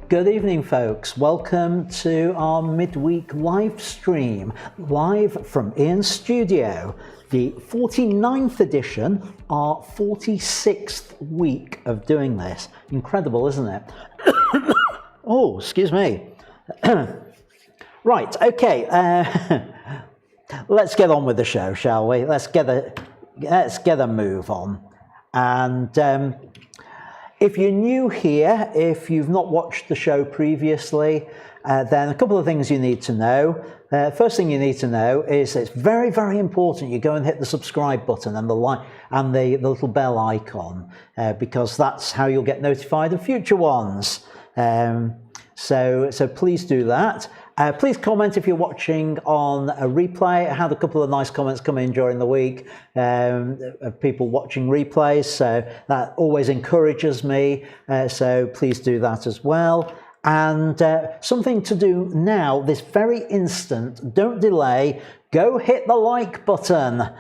Good evening, folks. Welcome to our midweek live stream, live from Ian's studio, the 49th edition, our 46th week of doing this. Incredible, isn't it? Oh, excuse me. Right, okay. Let's get on with the show, shall we? Let's get a move on. And if you're new here, if you've not watched the show previously, then a couple of things you need to know. First thing you need to know is it's very, very important you go and hit the subscribe button and the little bell icon, because that's how you'll get notified of future ones. So please do that. Please comment if you're watching on a replay. I had a couple of nice comments come in during the week of people watching replays, so that always encourages me. So please do that as well. And something to do now, this very instant, don't delay, go hit the like button.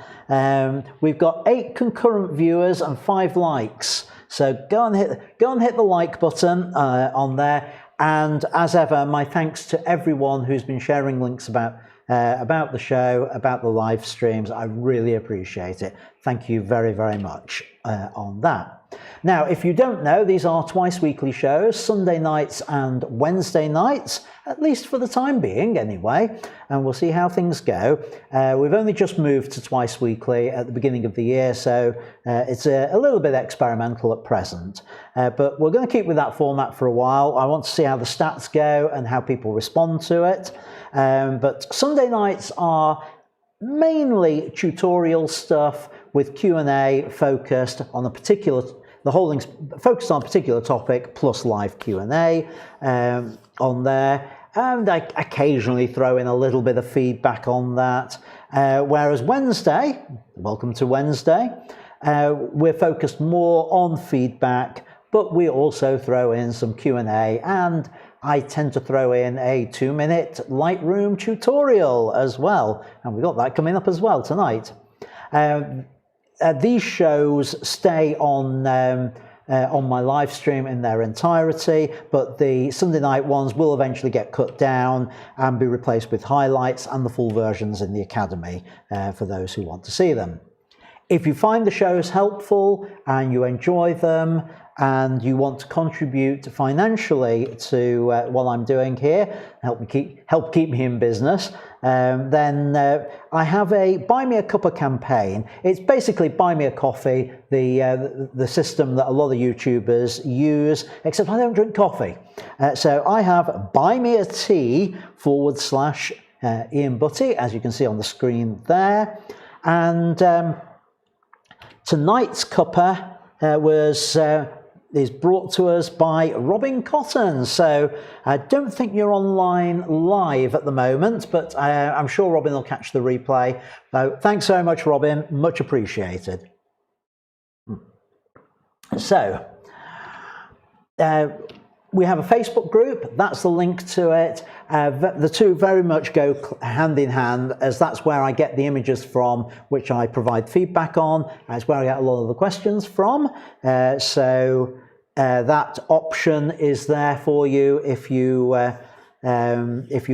We've got 8 concurrent viewers and 5 likes. So go and hit the like button on there. And as ever, my thanks to everyone who's been sharing links about the show, about the live streams. I really appreciate it. Thank you very, very much on that. Now, if you don't know, these are twice weekly shows, Sunday nights and Wednesday nights, at least for the time being anyway, and we'll see how things go. We've only just moved to twice weekly at the beginning of the year, so it's a little bit experimental at present. But we're going to keep with that format for a while. I want to see how the stats go and how people respond to it. But Sunday nights are mainly tutorial stuff with Q&A focused on a particular, the whole thing's focused on a particular topic plus live Q&A on there. And I occasionally throw in a little bit of feedback on that. Whereas Wednesday, welcome to Wednesday, we're focused more on feedback, but we also throw in some Q&A, and I tend to throw in a 2-minute Lightroom tutorial as well. And we've got that coming up as well tonight. These shows stay on my live stream in their entirety, but the Sunday night ones will eventually get cut down and be replaced with highlights and the full versions in the Academy for those who want to see them. If you find the shows helpful and you enjoy them and you want to contribute financially to what I'm doing here, help keep me in business, then I have a Buy Me a Cuppa campaign. It's basically Buy Me a Coffee, the system that a lot of YouTubers use, except I don't drink coffee. So I have Buy Me a Tea / Ian Butty, as you can see on the screen there. And tonight's cuppa is brought to us by Robin Cotton. So I don't think you're online live at the moment, but I'm sure Robin will catch the replay. So thanks very much, Robin. Much appreciated. So we have a Facebook group. That's the link to it. The two very much go hand in hand, as that's where I get the images from, which I provide feedback on. That's where I get a lot of the questions from. So that option is there for you if you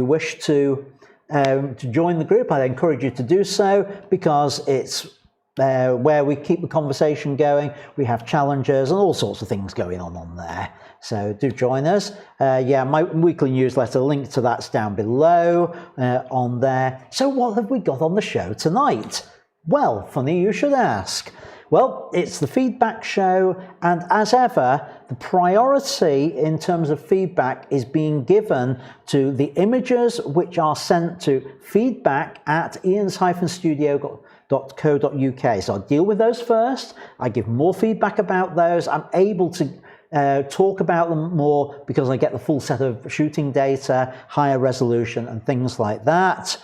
wish to join the group. I encourage you to do so, because it's where we keep the conversation going. We have challenges and all sorts of things going on there. So do join us. Yeah, my weekly newsletter, link to that's down below on there. So what have we got on the show tonight? Well, funny you should ask. Well, it's the feedback show, and as ever, the priority in terms of feedback is being given to the images which are sent to feedback@ians-studio.co.uk. So I'll deal with those first. I give more feedback about those. I'm able to talk about them more because I get the full set of shooting data, higher resolution and things like that.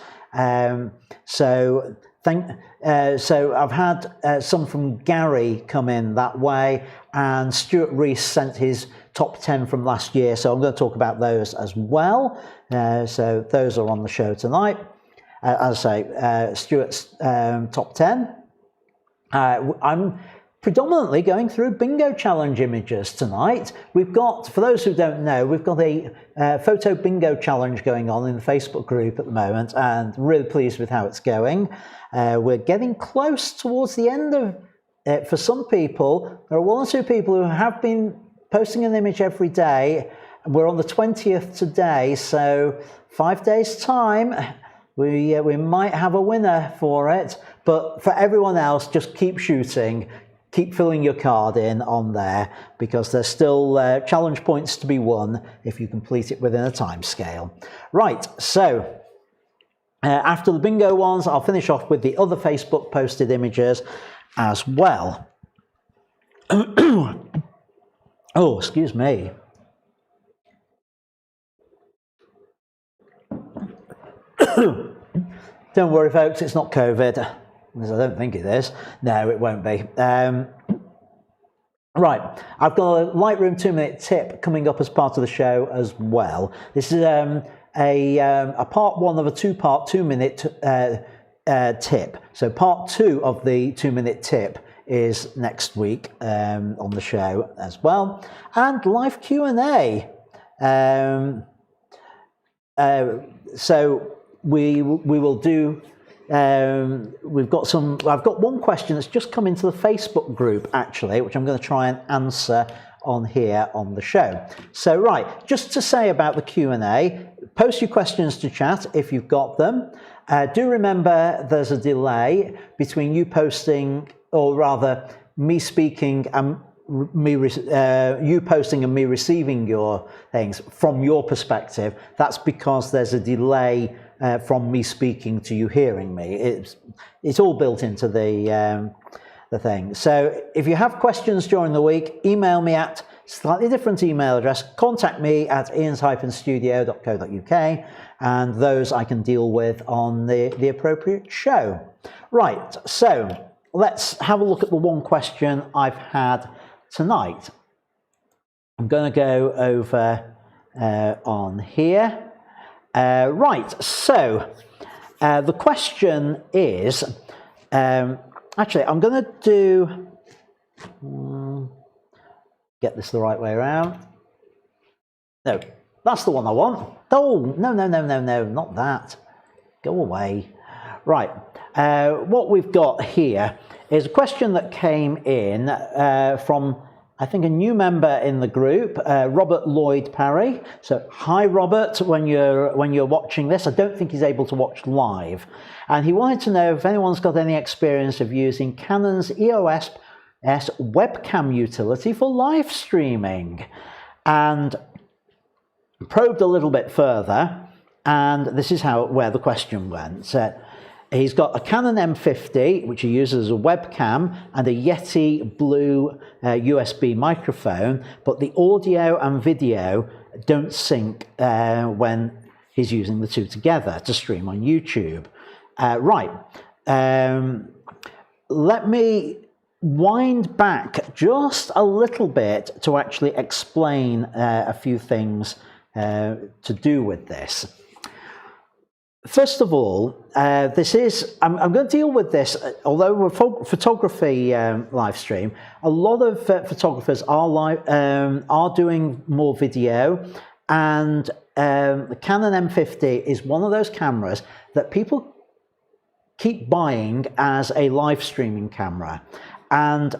So I've had some from Gary come in that way, and Stuart Rees sent his top 10 from last year, so I'm going to talk about those as well. So those are on the show tonight. As I say, Stuart's top 10. I'm predominantly going through bingo challenge images tonight. We've got, for those who don't know, we've got a photo bingo challenge going on in the Facebook group at the moment, and really pleased with how it's going. We're getting close towards the end of it. For some people, there are 1 or 2 people who have been posting an image every day. We're on the 20th today, so 5 days time, we might have a winner for it. But for everyone else, just keep shooting. Keep filling your card in on there, because there's still challenge points to be won if you complete it within a time scale. Right, so after the bingo ones, I'll finish off with the other Facebook posted images as well. Oh, excuse me. Don't worry, folks, it's not COVID. I don't think it is. No, it won't be. Right, I've got a Lightroom 2-minute tip coming up as part of the show as well. This is a part 1 of a 2-part 2-minute tip. So part 2 of the 2-minute tip is next week on the show as well. And live Q&A. So we will do. I've got one question that's just come into the Facebook group actually, which I'm going to try and answer on here on the show. So right, just to say about the Q&A, post your questions to chat if you've got them. Do remember there's a delay between you posting, or rather me speaking and you posting and me receiving your things from your perspective. That's because there's a delay from me speaking to you hearing me. It's all built into the thing. So if you have questions during the week, email me at slightly different email address. Contact me at ians-studio.co.uk, and those I can deal with on the appropriate show. Right, so let's have a look at the one question I've had tonight. I'm going to go over on here. Right, so the question is, actually I'm going to do, get this the right way around. No, that's the one I want. Oh, no, not that. Go away. Right, what we've got here is a question that came in from, I think, a new member in the group, Robert Lloyd Parry. So hi Robert, when you're watching this. I don't think he's able to watch live, and he wanted to know if anyone's got any experience of using Canon's EOS webcam utility for live streaming, and probed a little bit further, and this is where the question went. He's got a Canon M50, which he uses as a webcam, and a Yeti Blue USB microphone, but the audio and video don't sync when he's using the two together to stream on YouTube. Right, let me wind back just a little bit to actually explain a few things to do with this. First of all, I'm going to deal with this, although we're photography live stream, a lot of photographers are doing more video, and the Canon M50 is one of those cameras that people keep buying as a live streaming camera, and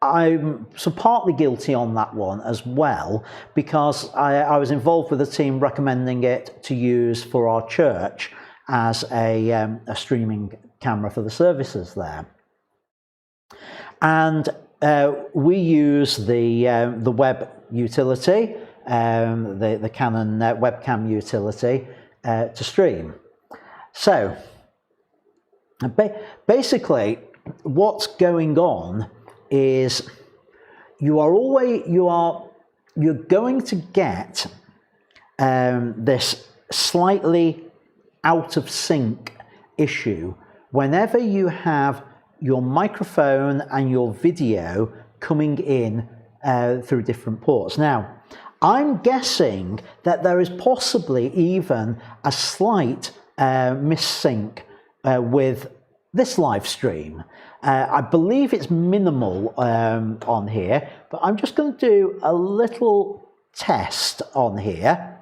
I'm partly guilty on that one as well, because I was involved with a team recommending it to use for our church as a streaming camera for the services there. And we use the web utility, the Canon webcam utility to stream. So basically what's going on is you're going to get this slightly out of sync issue whenever you have your microphone and your video coming in through different ports. Now, I'm guessing that there is possibly even a slight missync with this live stream. I believe it's minimal on here, but I'm just going to do a little test on here.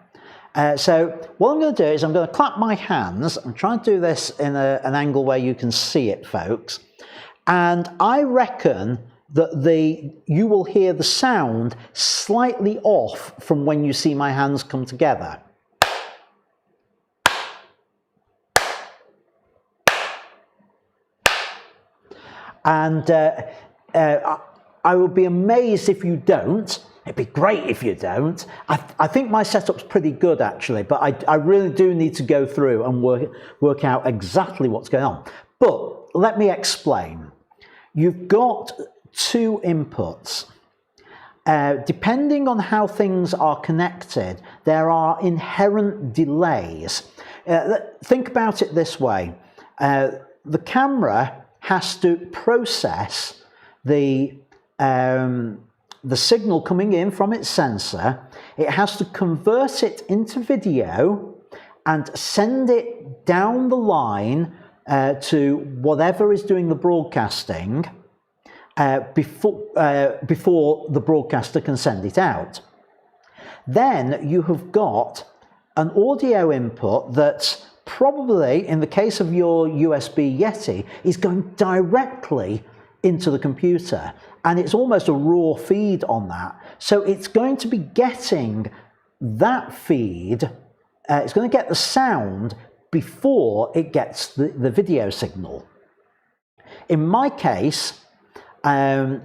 So what I'm going to do is I'm going to clap my hands. I'm trying to do this in an angle where you can see it, folks. And I reckon that you will hear the sound slightly off from when you see my hands come together. And I would be amazed if you don't. It'd be great if you don't. I think my setup's pretty good, actually, but I really do need to go through and work out exactly what's going on. But let me explain. You've got two inputs. Depending on how things are connected, there are inherent delays. Think about it this way. The camera has to process the signal coming in from its sensor. It has to convert it into video and send it down the line to whatever is doing the broadcasting before the broadcaster can send it out. Then you have got an audio input that's probably, in the case of your USB Yeti, is going directly into the computer, and it's almost a raw feed on that. So it's going to be getting that feed, it's going to get the sound before it gets the video signal. In my case, I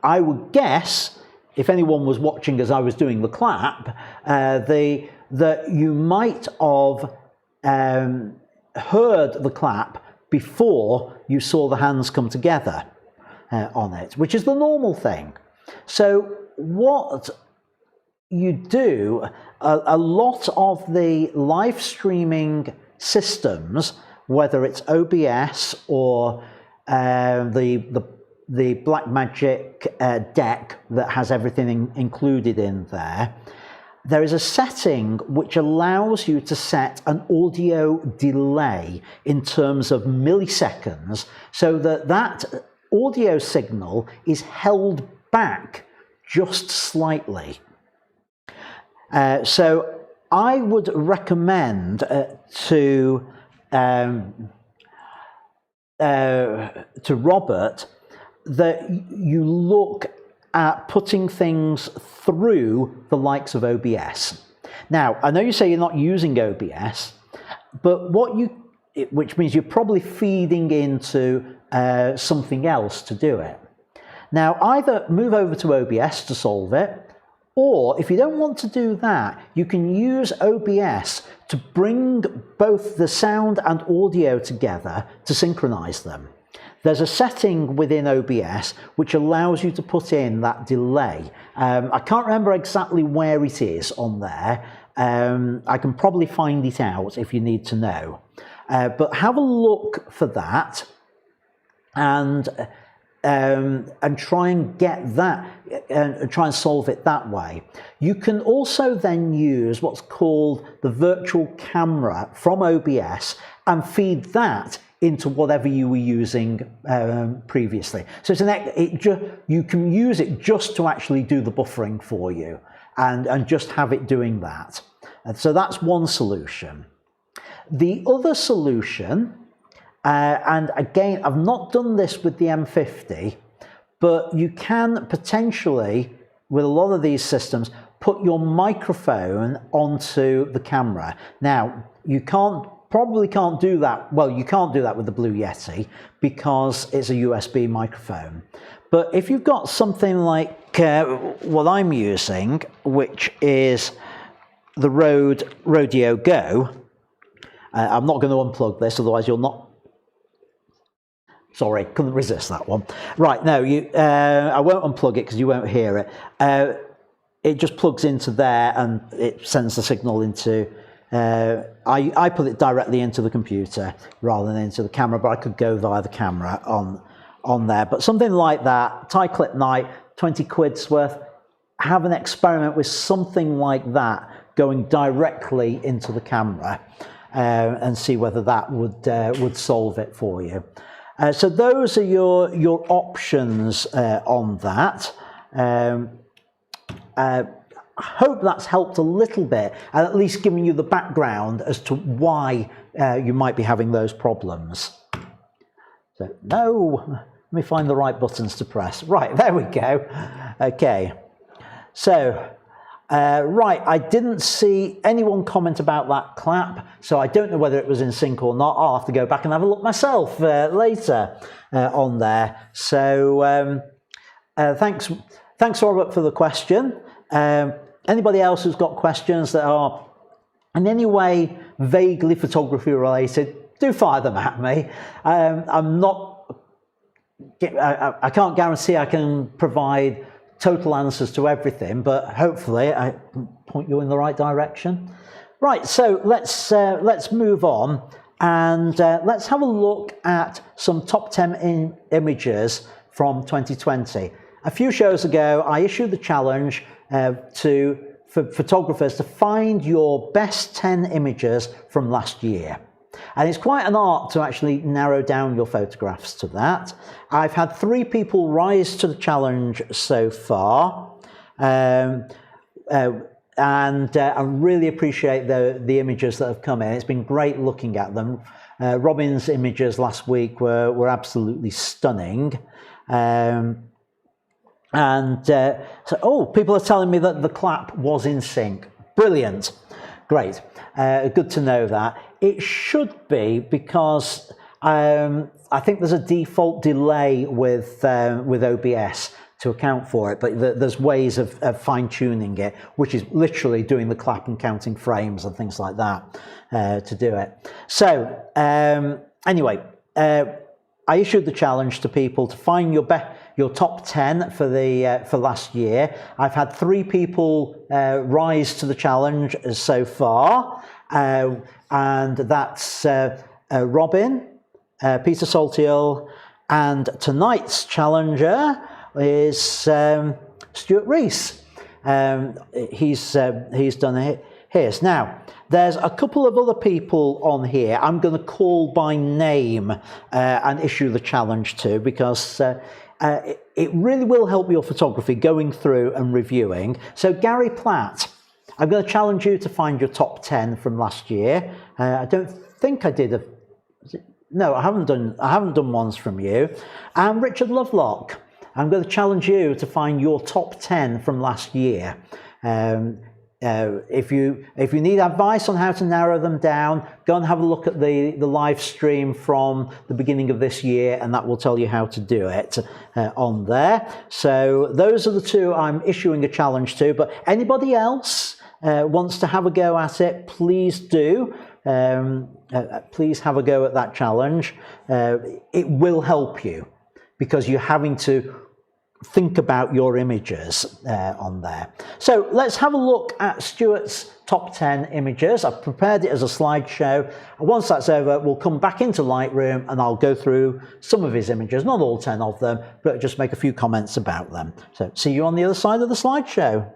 would guess, if anyone was watching as I was doing the clap, that you might have heard the clap before you saw the hands come together on it, which is the normal thing. So what you do, a lot of the live streaming systems, whether it's OBS or the Blackmagic deck that has everything included in there, there is a setting which allows you to set an audio delay in terms of milliseconds, so that audio signal is held back just slightly. So I would recommend to Robert that you look at putting things through the likes of OBS. Now, I know you say you're not using OBS, but which means you're probably feeding into something else to do it. Now, either move over to OBS to solve it, or if you don't want to do that, you can use OBS to bring both the sound and audio together to synchronize them. There's a setting within OBS which allows you to put in that delay. I can't remember exactly where it is on there. I can probably find it out if you need to know. But have a look for that and try and get that, and try and solve it that way. You can also then use what's called the virtual camera from OBS and feed that into whatever you were using previously. So you can use it just to actually do the buffering for you and just have it doing that. And so that's one solution. The other solution, and again, I've not done this with the M50, but you can potentially, with a lot of these systems, put your microphone onto the camera. Now, you probably can't do that. Well, you can't do that with the Blue Yeti because it's a USB microphone. But if you've got something like what I'm using, which is the Rodeo Go, I'm not going to unplug this, otherwise you'll not. Sorry, couldn't resist that one. Right, no, I won't unplug it because you won't hear it. It just plugs into there and it sends the signal into. I put it directly into the computer rather than into the camera, but I could go via the camera on there. But something like that, tie clip night, 20 quid's worth, have an experiment with something like that going directly into the camera. and see whether that would solve it for you. So those are your options on that. I hope that's helped a little bit, and at least given you the background as to why you might be having those problems. So, no, let me find the right buttons to press. Right, there we go. Okay, so, right, I didn't see anyone comment about that clap, so I don't know whether it was in sync or not. I'll have to go back and have a look myself later on there. So, thanks, Robert, for the question. Anybody else who's got questions that are in any way vaguely photography related, do fire them at me. I can't guarantee I can provide total answers to everything, but hopefully I can point you in the right direction. Right, so let's move on and let's have a look at some top 10 images from 2020. A few shows ago, I issued the challenge for photographers to find your best 10 images from last year. And it's quite an art to actually narrow down your photographs to that. I've had 3 people rise to the challenge so far. And I really appreciate the images that have come in. It's been great looking at them. Robin's images last week were absolutely stunning. So, people are telling me that the clap was in sync. Brilliant. Great. Good to know that. It should be, because I think there's a default delay with OBS to account for it, but there's ways of fine-tuning it, which is literally doing the clap and counting frames and things like that to do it. So anyway, I issued the challenge to people to find your top 10 for last year. I've had 3 people rise to the challenge so far, and that's Robin, Peter Saltiel, and tonight's challenger is Stuart Rees. He's done his. Now, there's a couple of other people on here I'm going to call by name and issue the challenge to, because it really will help your photography going through and reviewing. So Gary Platt, I'm going to challenge you to find your top 10 from last year. I don't think I did no, I haven't done ones from you. And Richard Lovelock, I'm going to challenge you to find your top 10 from last year. If you need advice on how to narrow them down, go and have a look at the live stream from the beginning of this year, and that will tell you how to do it on there. So those are the 2 I'm issuing a challenge to, but anybody else wants to have a go at it, please do. Please have a go at that challenge. It will help you, because you're having to think about your images on there. So let's have a look at Stuart's top 10 images. I've prepared it as a slideshow. Once that's over, we'll come back into Lightroom and I'll go through some of his images, not all 10 of them, but just make a few comments about them. So see you on the other side of the slideshow.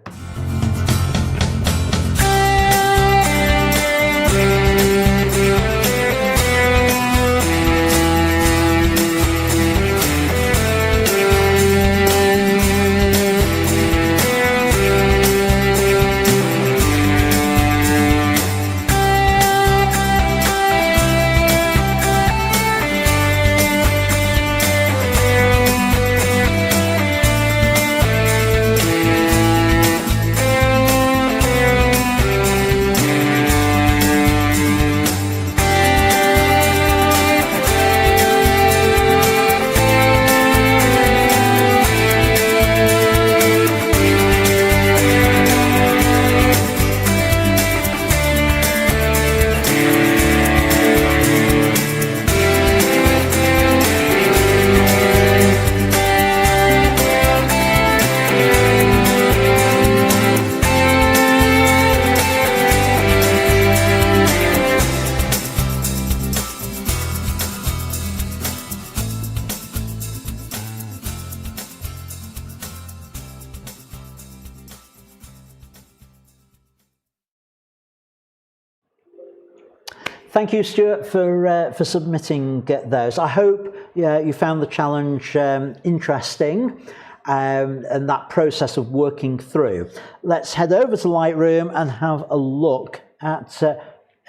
thank you, Stuart, for submitting those. I hope you found the challenge interesting and that process of working through. Let's head over to Lightroom and have a look at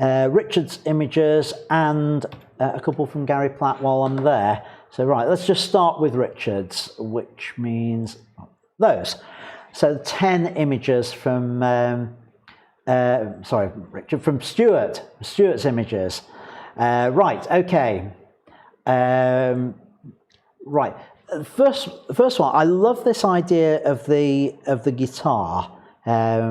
Richard's images and a couple from Gary Platt while I'm there. So right, let's just start with Richard's, which means those. So 10 images from, sorry, Richard, from Stuart's images. Right, okay. Right, first one, I love this idea of the guitar,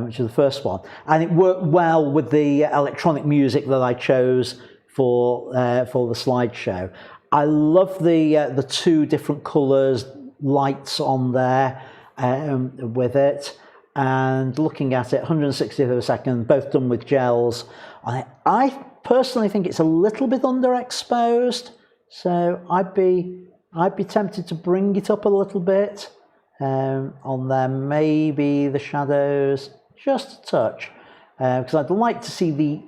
which is the first one, and it worked well with the electronic music that I chose for the slideshow. I love the two different colours, lights on there with it, and looking at it, 160th of a second, both done with gels. I personally think it's a little bit underexposed, so I'd be tempted to bring it up a little bit on there, maybe the shadows just a touch, because I'd like to see the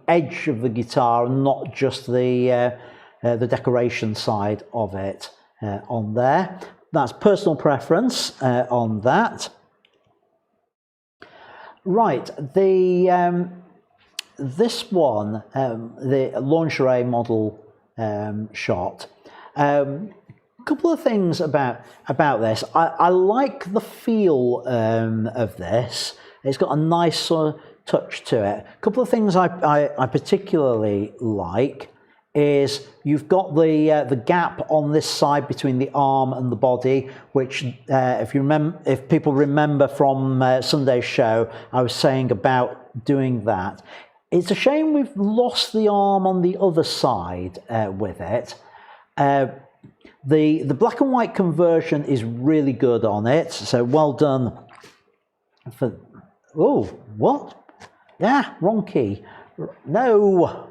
edge of the guitar and not just the decoration side of it on there. That's personal preference on that. Right, this one, the lingerie model shot. Couple of things about this. I like the feel of this. It's got a nice sort of touch to it. A couple of things I particularly like is you've got the gap on this side between the arm and the body, which if people remember from Sunday's show, I was saying about doing that. It's a shame we've lost the arm on the other side with it. The black and white conversion is really good on it, so well done for, oh, what? Yeah, wrong key. No.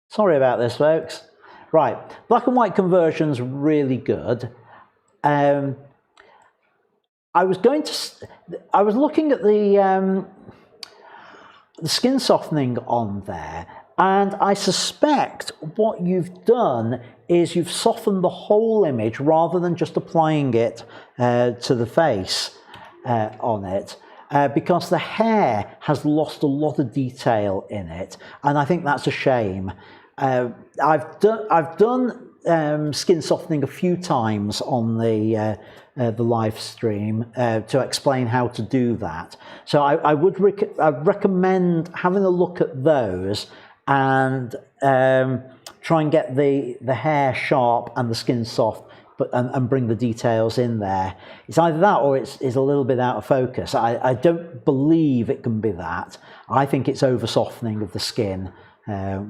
Sorry about this, folks. Right, black and white conversion's really good. I was looking at the skin softening on there, and I suspect what you've done is you've softened the whole image rather than just applying it to the face on it, because the hair has lost a lot of detail in it, and I think that's a shame. I've done skin softening a few times on the live stream to explain how to do that. So I would recommend having a look at those and try and get the hair sharp and the skin soft, and bring the details in there. It's either that or it's a little bit out of focus. I don't believe it can be that. I think it's over softening of the skin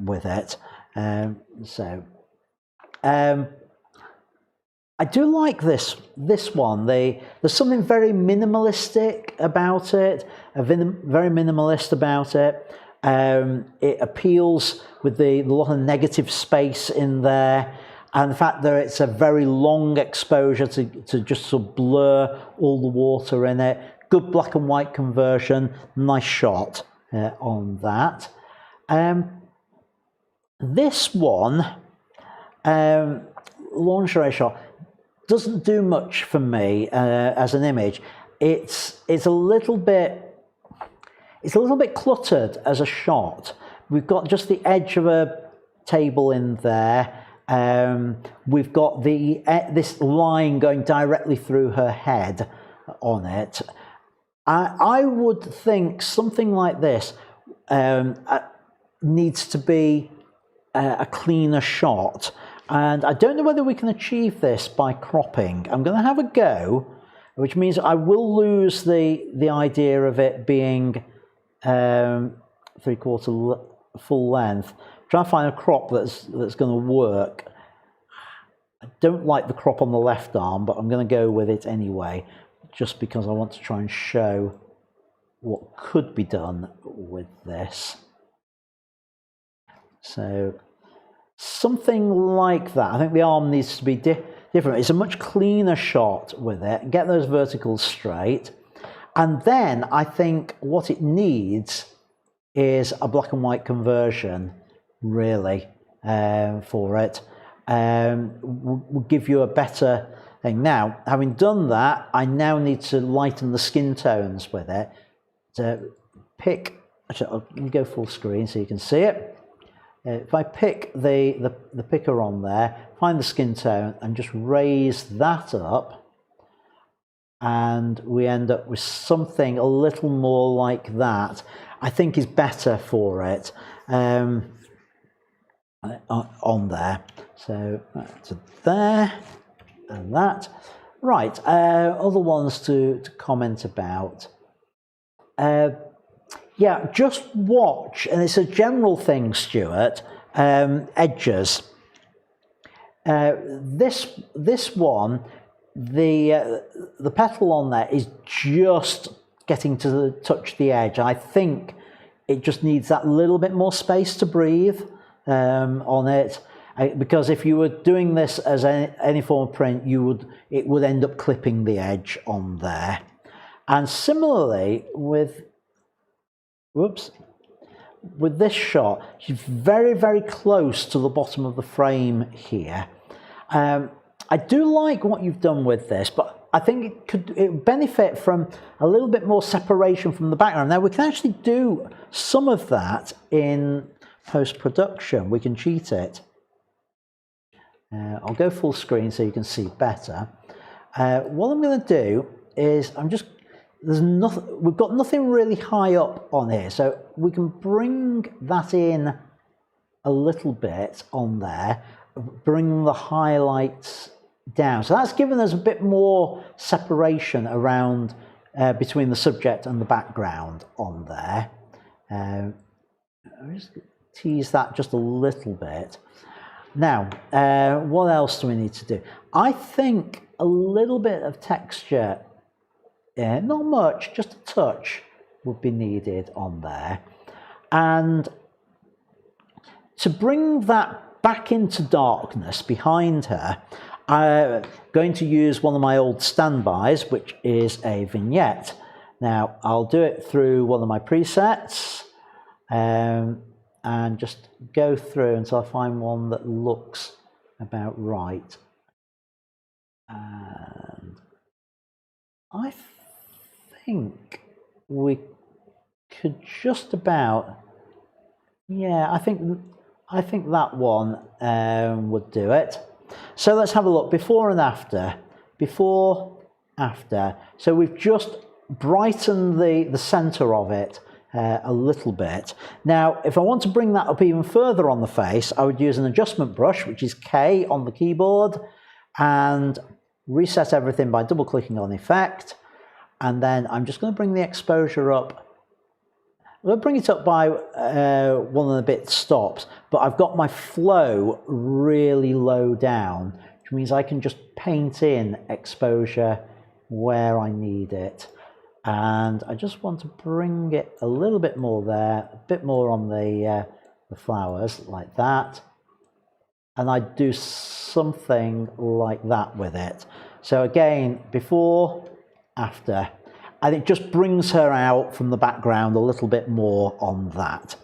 with it. I do like this one. There's something very minimalistic about it, very minimalist about it. It appeals with the lot of negative space in there, and the fact that it's a very long exposure to just sort of blur all the water in it. Good black and white conversion, nice shot on that. This one, lingerie shot, doesn't do much for me as an image. It's a little bit cluttered as a shot. We've got just the edge of a table in there. We've got this line going directly through her head on it. I would think something like this needs to be a cleaner shot, and I don't know whether we can achieve this by cropping. I'm going to have a go, which means I will lose the idea of it being 3/4 full length. Try and find a crop that's going to work. I don't like the crop on the left arm, but I'm going to go with it anyway, just because I want to try and show what could be done with this. So something like that. I think the arm needs to be different. It's a much cleaner shot with it. Get those verticals straight. And then I think what it needs is a black and white conversion, really, for it. Will give you a better thing. Now, having done that, I now need to lighten the skin tones with it. To pick, actually, I'll go full screen so you can see it. If I pick the picker on there, find the skin tone and just raise that up, and we end up with something a little more like that. I think is better for it on there. So to there and that. Right, other ones to comment about. Yeah, just watch, and it's a general thing, Stuart, edges. This one, the petal on there is just getting to touch the edge. I think it just needs that little bit more space to breathe on it, because if you were doing this as any form of print, it would end up clipping the edge on there. And similarly with this shot, she's very, very close to the bottom of the frame here. I do like what you've done with this, but I think it would benefit from a little bit more separation from the background. Now, we can actually do some of that in post-production. We can cheat it. I'll go full screen so you can see better. What I'm going to do is we've got nothing really high up on here, so we can bring that in a little bit on there, bring the highlights down. So that's given us a bit more separation around between the subject and the background on there. I'll just tease that just a little bit. Now, what else do we need to do? I think a little bit of texture, not much, just a touch would be needed on there. And to bring that back into darkness behind her, I'm going to use one of my old standbys, which is a vignette. Now, I'll do it through one of my presets and just go through until I find one that looks about right. And I think we could just about, yeah, I think that one would do it. So let's have a look, before and after. Before, after. So we've just brightened the center of it a little bit. Now, if I want to bring that up even further on the face, I would use an adjustment brush, which is K on the keyboard, and reset everything by double clicking on effect. And then I'm just going to bring the exposure up. I'm going to bring it up by one of the bit stops, but I've got my flow really low down, which means I can just paint in exposure where I need it. And I just want to bring it a little bit more there, a bit more on the flowers, like that. And I do something like that with it. So again, before, after. And it just brings her out from the background a little bit more on that.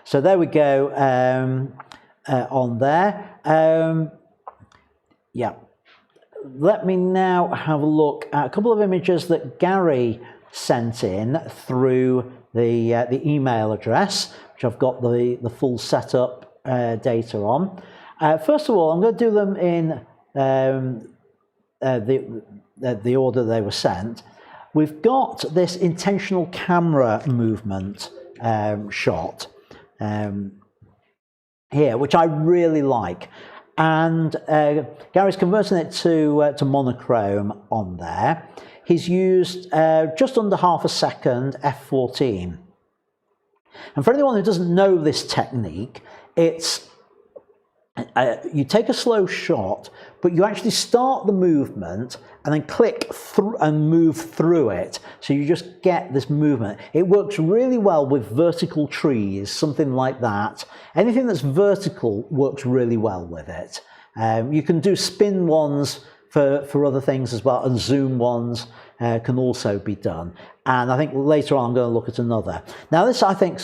So there we go on there. Yeah. Let me now have a look at a couple of images that Gary sent in through the email address, which I've got the full setup data on. First of all, I'm going to do them in the order they were sent. We've got this intentional camera movement shot here, which I really like. And Gary's converting it to monochrome on there. He's used just under half a second f14. And for anyone who doesn't know this technique, it's you take a slow shot, but you actually start the movement and then click through and move through it. So you just get this movement. It works really well with vertical trees, something like that. Anything that's vertical works really well with it. You can do spin ones for other things as well, and zoom ones. can also be done. And I think later on I'm going to look at another. Now this I think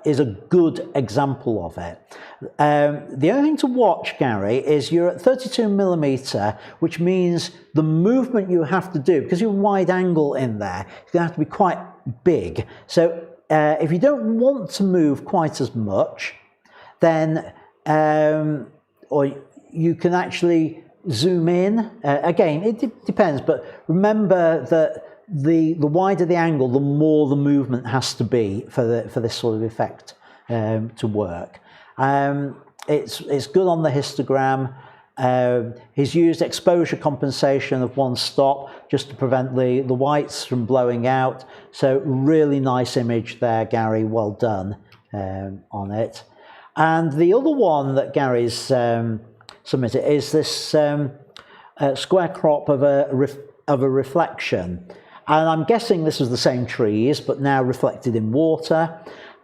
is a good example of it. The only thing to watch, Gary, is you're at 32mm, which means the movement you have to do, because you're wide angle in there, it's going to have to be quite big. So if you don't want to move quite as much, then or you can actually zoom in. Again, it depends, but remember that the wider the angle, the more the movement has to be for this sort of effect to work. It's good on the histogram. He's used exposure compensation of 1 stop just to prevent the whites from blowing out. So really nice image there, Gary. Well done on it. And the other one that Gary's submitted is this square crop of a reflection. And I'm guessing this is the same trees, but now reflected in water.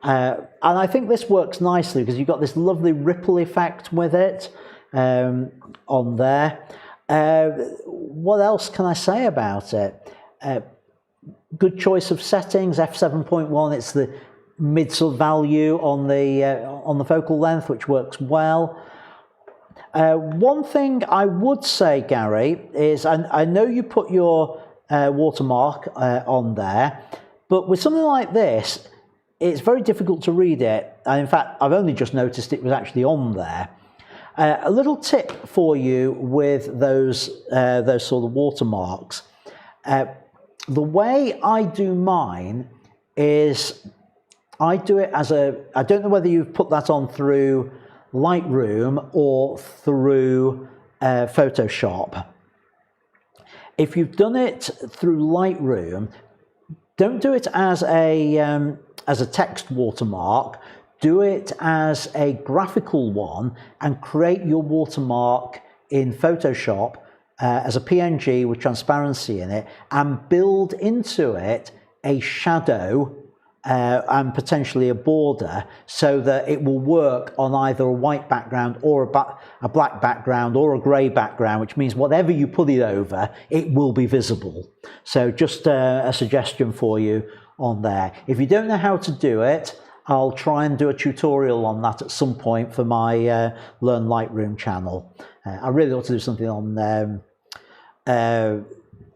And I think this works nicely because you've got this lovely ripple effect with it on there. What else can I say about it? Good choice of settings, f7.1, it's the mid sort of value on the focal length, which works well. One thing I would say, Gary, is I know you put your watermark on there, but with something like this, it's very difficult to read it. And in fact, I've only just noticed it was actually on there. A little tip for you with those sort of watermarks. The way I do mine is I do it as I don't know whether you've put that on through Lightroom or through Photoshop. If you've done it through Lightroom, don't do it as a text watermark. Do it as a graphical one and create your watermark in Photoshop as a PNG with transparency in it, and build into it a shadow and potentially a border, so that it will work on either a white background or a black background or a grey background, which means whatever you put it over, it will be visible. So just a suggestion for you on there. If you don't know how to do it, I'll try and do a tutorial on that at some point for my Learn Lightroom channel. I really ought to do something on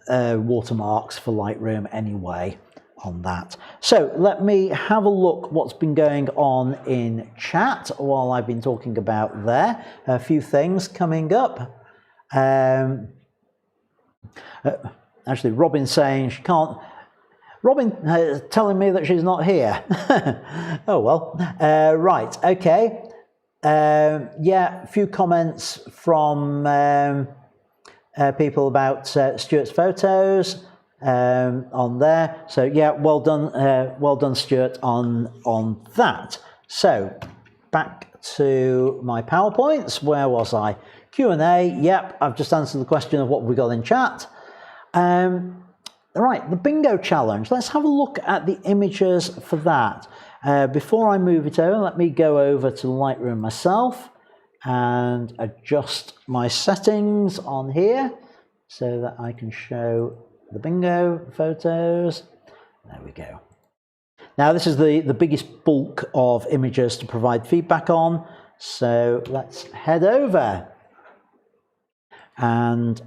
watermarks for Lightroom anyway on that. So let me have a look what's been going on in chat while I've been talking about there. A few things coming up. Actually, Robin's saying she can't. Robin telling me that she's not here. Oh well. Right. Okay. Yeah. A few comments from people about Stuart's photos on there. So yeah, well done, Stuart, on that. So back to my PowerPoints. Where was I? Q&A. Yep, I've just answered the question of what we got in chat. Right, the bingo challenge. Let's have a look at the images for that. Before I move it over, let me go over to Lightroom myself and adjust my settings on here so that I can show the bingo photos. There we go. Now this is the biggest bulk of images to provide feedback on, so let's head over. And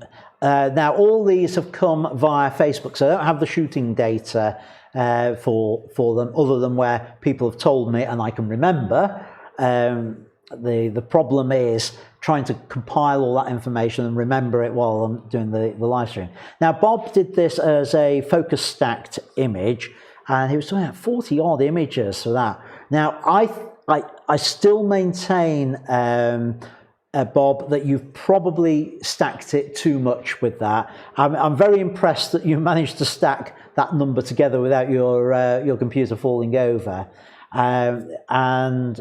now all these have come via Facebook, so I don't have the shooting data for them, other than where people have told me and I can remember. The problem is trying to compile all that information and remember it while I'm doing the live stream. Now Bob did this as a focus stacked image, and he was talking about 40 odd images for that. Now I still maintain, Bob, that you've probably stacked it too much with that. I'm very impressed that you managed to stack that number together without your computer falling over, and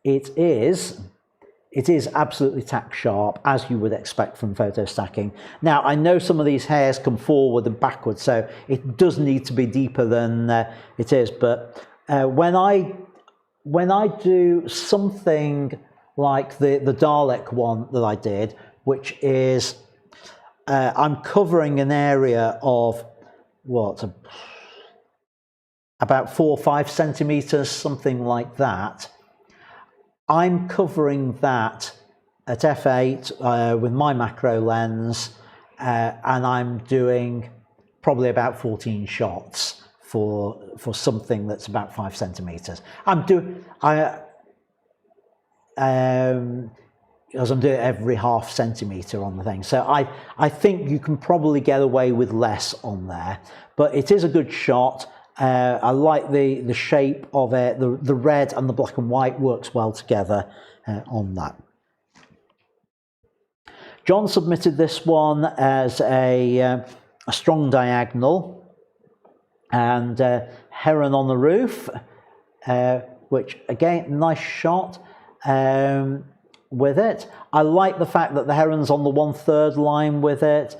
it is absolutely tack sharp, as you would expect from photo stacking. Now I know some of these hairs come forward and backwards, so it does need to be deeper than it is. But when I do something like the Dalek one that I did, which is I'm covering an area of what, about 4 or 5 centimeters, something like that. I'm covering that at f8 with my macro lens, and I'm doing probably about 14 shots for something that's about 5 centimeters. Because I'm doing every half centimeter on the thing. So I think you can probably get away with less on there, but it is a good shot. I like the shape of it. The red and the black and white works well together on that. John submitted this one as a strong diagonal and heron on the roof, which again, nice shot. With it, I like the fact that the heron's on the 1/3 line with it.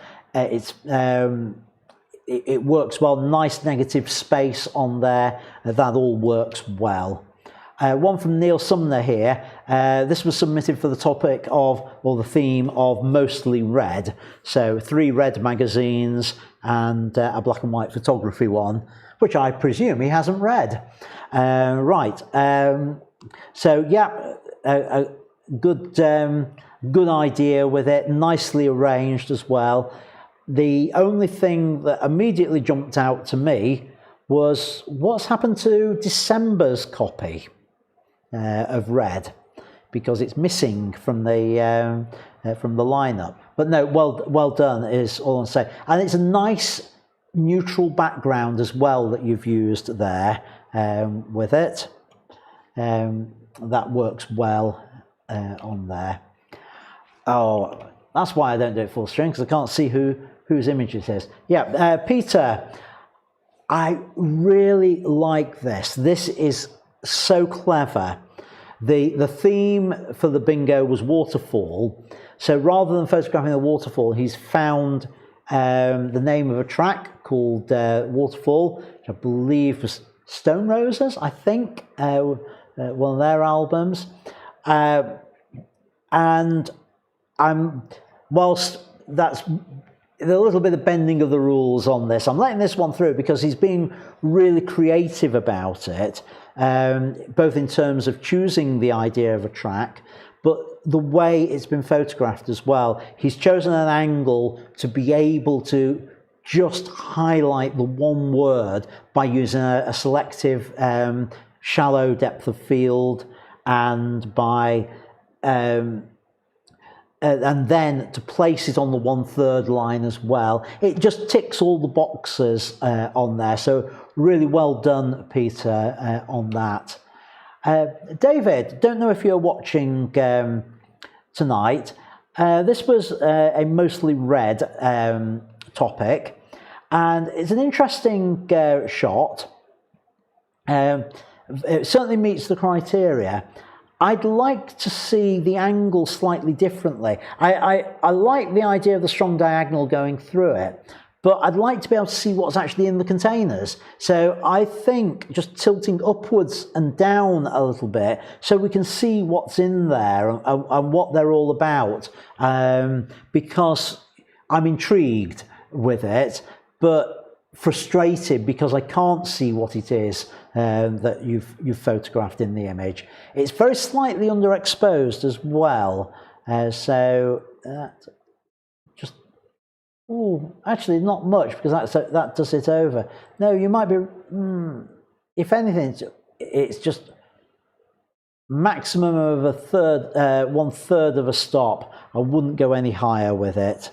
It works well. Nice negative space on there. That all works well. One from Neil Sumner here. This was submitted for the topic of, or the theme of, mostly red. So 3 red magazines and a black and white photography one, which I presume he hasn't read. Right. So yeah. Good idea with it, nicely arranged as well. The only thing that immediately jumped out to me was what's happened to December's copy of Red, because it's missing from the lineup. But no, well done is all I'm saying. And it's a nice neutral background as well that you've used there with it. That works well on there. Oh, that's why I don't do it full screen, because I can't see whose image it is. Yeah, Peter, I really like this. This is so clever. The theme for the bingo was waterfall. So rather than photographing the waterfall, he's found the name of a track called Waterfall, which I believe was Stone Roses, I think, one of their albums. And whilst that's a little bit of bending of the rules on this, I'm letting this one through because he's been really creative about it, both in terms of choosing the idea of a track, but the way it's been photographed as well. He's chosen an angle to be able to just highlight the one word by using a selective shallow depth of field, and by and then to place it on the 1/3 line as well. It just ticks all the boxes on there. So really well done, Peter, on that. David, don't know if you're watching tonight. This was a mostly red topic, and it's an interesting shot. It certainly meets the criteria. I'd like to see the angle slightly differently. I like the idea of the strong diagonal going through it, but I'd like to be able to see what's actually in the containers. So I think just tilting upwards and down a little bit so we can see what's in there and what they're all about, because I'm intrigued with it, but frustrated because I can't see what it is that you've photographed in the image. It's very slightly underexposed as well, so just actually not much, because that does it over. No, you might be. If anything, it's just maximum of a third, 1/3 of a stop. I wouldn't go any higher with it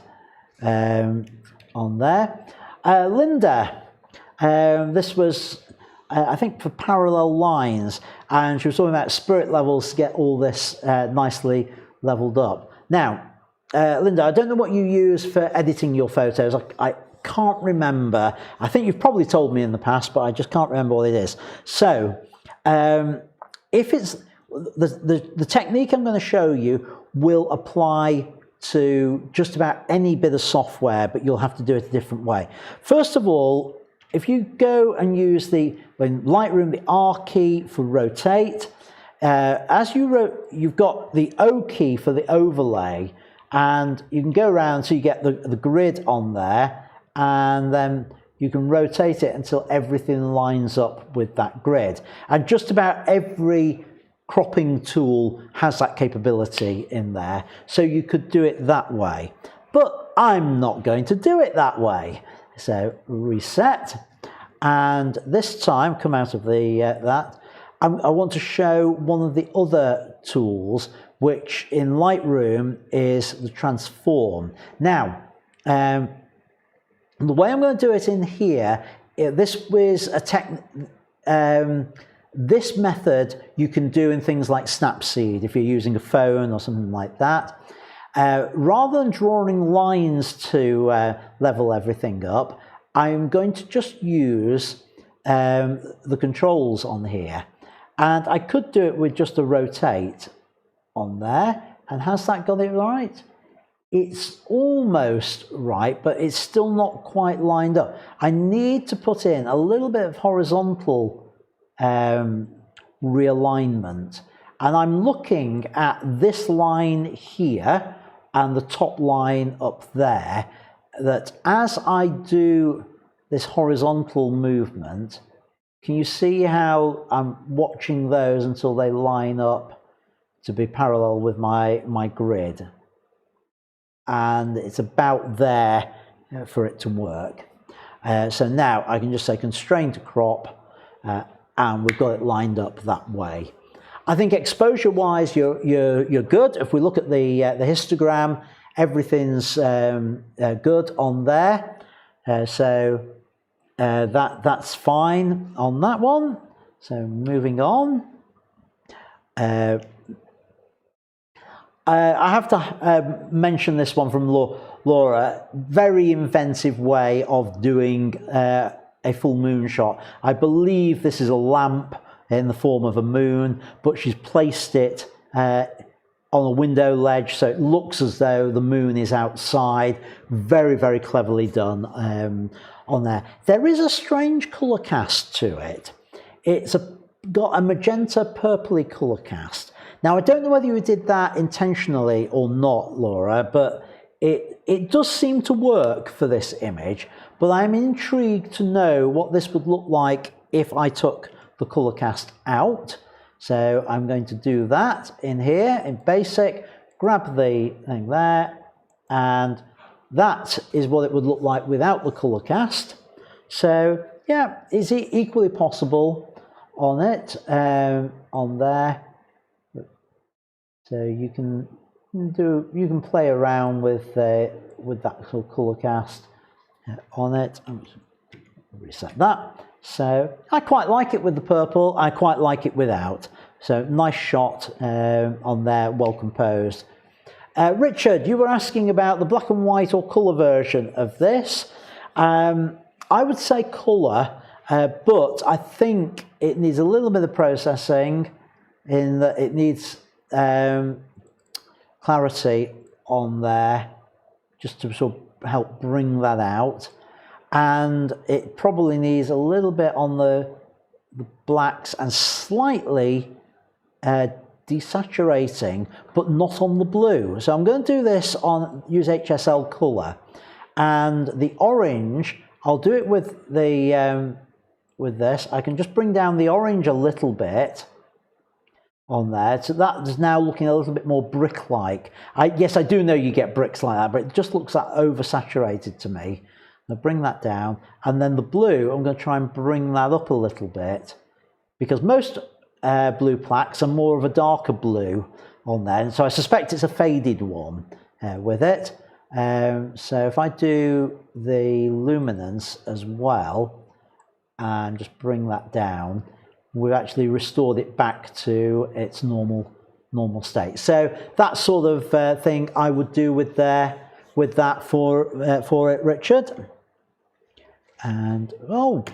on there. Linda, this was, I think, for parallel lines, and she was talking about spirit levels to get all this nicely leveled up. Now, Linda, I don't know what you use for editing your photos. I can't remember. I think you've probably told me in the past, but I just can't remember what it is. So, if it's the technique I'm going to show you will apply to just about any bit of software, but you'll have to do it a different way. First of all, if you go and use in Lightroom, the R key for rotate, as you've got the O key for the overlay, and you can go around so you get the grid on there, and then you can rotate it until everything lines up with that grid. And just about every cropping tool has that capability in there, so you could do it that way. But I'm not going to do it that way. So reset, and this time come out of the that. I want to show one of the other tools, which in Lightroom is the transform. Now, the way I'm going to do it in here, this was a this method you can do in things like Snapseed if you're using a phone or something like that. Rather than drawing lines to level everything up, I'm going to just use the controls on here. And I could do it with just a rotate on there. And has that got it right? It's almost right, but it's still not quite lined up. I need to put in a little bit of horizontal realignment. And I'm looking at this line here and the top line up there, that as I do this horizontal movement, can you see how I'm watching those until they line up to be parallel with my grid? And it's about there for it to work. So now I can just say constrain to crop, and we've got it lined up that way. I think exposure-wise, you're good. If we look at the histogram, everything's good on there. That's fine on that one. So moving on. I have to mention this one from Laura. Very inventive way of doing a full moon shot. I believe this is a lamp in the form of a moon, but she's placed it on a window ledge so it looks as though the moon is outside. Very, very cleverly done on there. There is a strange colour cast to it. It's got a magenta purpley colour cast. Now, I don't know whether you did that intentionally or not, Laura, but it does seem to work for this image, but I'm intrigued to know what this would look like if I took the colour cast out. So I'm going to do that in here, in basic, grab the thing there, and that is what it would look like without the colour cast. So yeah, is it equally possible on it, on there. So you can play around with that sort of colour cast on it. Reset that. So I quite like it with the purple. I quite like it without. So nice shot on there, well composed. Richard, you were asking about the black and white or colour version of this. I would say colour, but I think it needs a little bit of processing in that it needs clarity on there just to sort of help bring that out, and it probably needs a little bit on the blacks and slightly desaturating, but not on the blue. So I'm going to do this on use HSL colour, and the orange I'll do it with the with this. I can just bring down the orange a little bit on there, so that is now looking a little bit more brick-like. Yes, I do know you get bricks like that, but it just looks that oversaturated to me. I'll bring that down, and then the blue, I'm going to try and bring that up a little bit, because most blue plaques are more of a darker blue on there, and so I suspect it's a faded one with it. So if I do the luminance as well, and just bring that down, we've actually restored it back to its normal state. So that sort of thing I would do with that for it, Richard. And oh,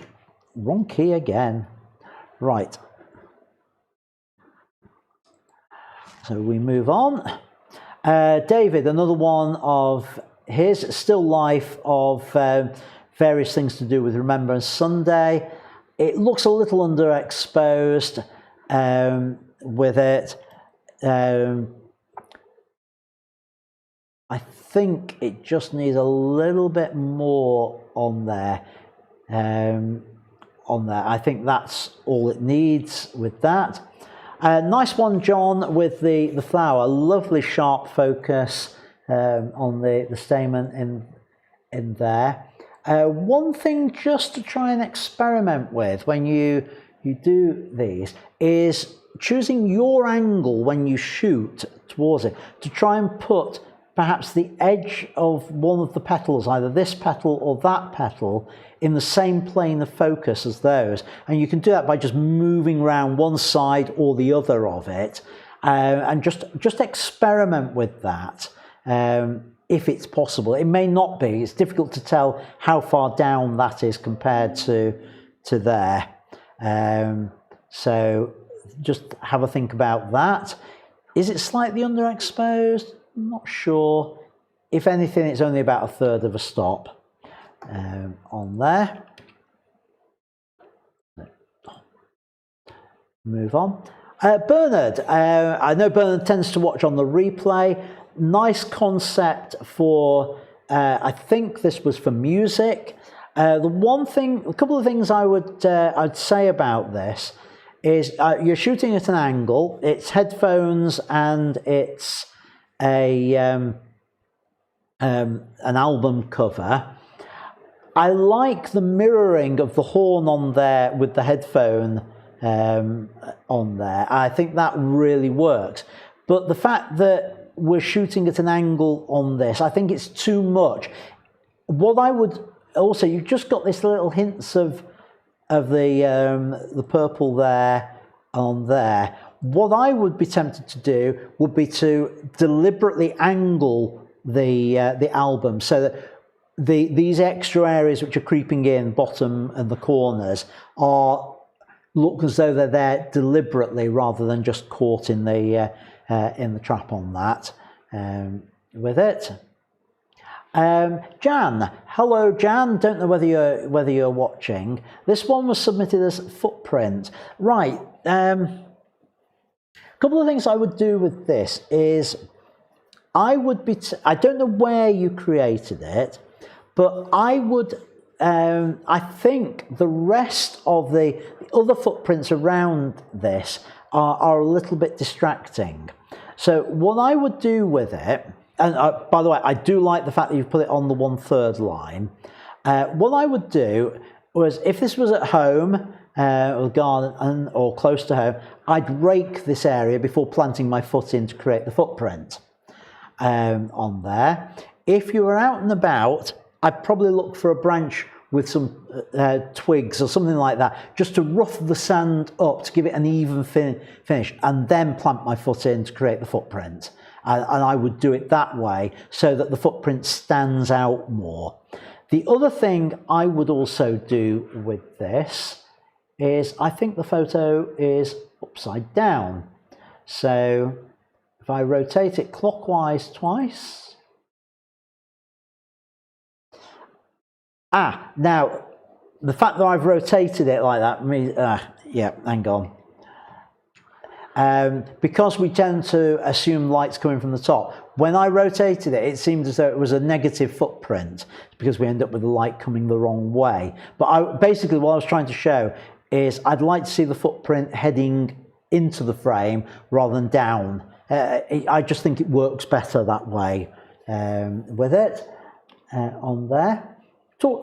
wrong key again. Right. So we move on. David, another one of his still life of various things to do with Remembrance Sunday. It looks a little underexposed with it. I think it just needs a little bit more on there. on there. I think that's all it needs with that. Nice one, John, with the flower. Lovely sharp focus on the stamen in there. One thing just to try and experiment with when you do these is choosing your angle when you shoot towards it, to try and put perhaps the edge of one of the petals, either this petal or that petal, in the same plane of focus as those. And you can do that by just moving around one side or the other of it, and just experiment with that. If it's possible. It may not be. It's difficult to tell how far down that is compared to there. So just have a think about that. Is it slightly underexposed? I'm not sure. If anything, it's only about 1/3 of a stop on there. Move on. Bernard. I know Bernard tends to watch on the replay. Nice concept for, I think this was for music. A couple of things I'd say about this is you're shooting at an angle. It's headphones and it's an album cover. I like the mirroring of the horn on there with the headphone on there. I think that really works. But the fact that we're shooting at an angle on this, I think it's too much. What I would also, you've just got this little hints of the purple there on there. What I would be tempted to do would be to deliberately angle the album so that these extra areas which are creeping in, bottom and the corners, look as though they're there deliberately rather than just caught in the trap on that with it. Jan, hello Jan. Don't know whether you're watching. This one was submitted as footprint. Right. A couple of things I would do with this is I don't know where you created it, but I would. I think the rest of the other footprints around this are a little bit distracting. So what I would do with it, and by the way, I do like the fact that you've put it on the 1/3 line. What I would do was, if this was at home or garden or close to home, I'd rake this area before planting my foot in to create the footprint on there. If you were out and about, I'd probably look for a branch with some twigs or something like that, just to rough the sand up to give it an even finish, and then plant my foot in to create the footprint. And I would do it that way so that the footprint stands out more. The other thing I would also do with this is, I think the photo is upside down. So if I rotate it clockwise twice, now, the fact that I've rotated it like that means, yeah, hang on. Because we tend to assume light's coming from the top, when I rotated it, it seemed as though it was a negative footprint because we end up with the light coming the wrong way. But basically what I was trying to show is I'd like to see the footprint heading into the frame rather than down. I just think it works better that way with it on there.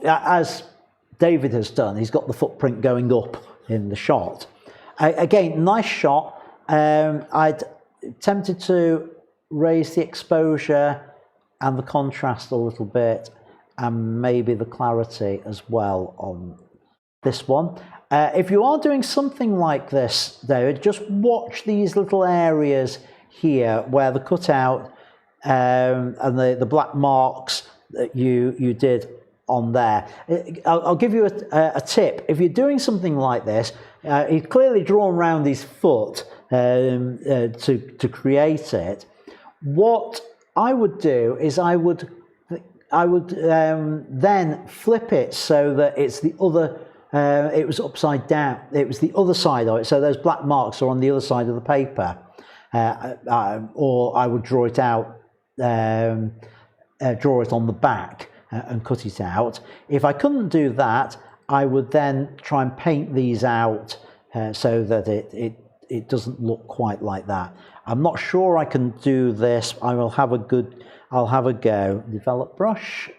As David has done, he's got the footprint going up in the shot. Again, nice shot. I'd tempted to raise the exposure and the contrast a little bit, and maybe the clarity as well on this one. If you are doing something like this, David, just watch these little areas here where the cutout and the black marks that you did on there. I'll give you a tip. If you're doing something like this, he's clearly drawn around his foot to create it. What I would do is I would then flip it so that it's the other. It was upside down. It was the other side of it. So those black marks are on the other side of the paper, or I would draw it out, draw it on the back. And cut it out. If I couldn't do that, I would then try and paint these out so that it doesn't look quite like that. I'm not sure I can do this. I'll have a go. Develop brush.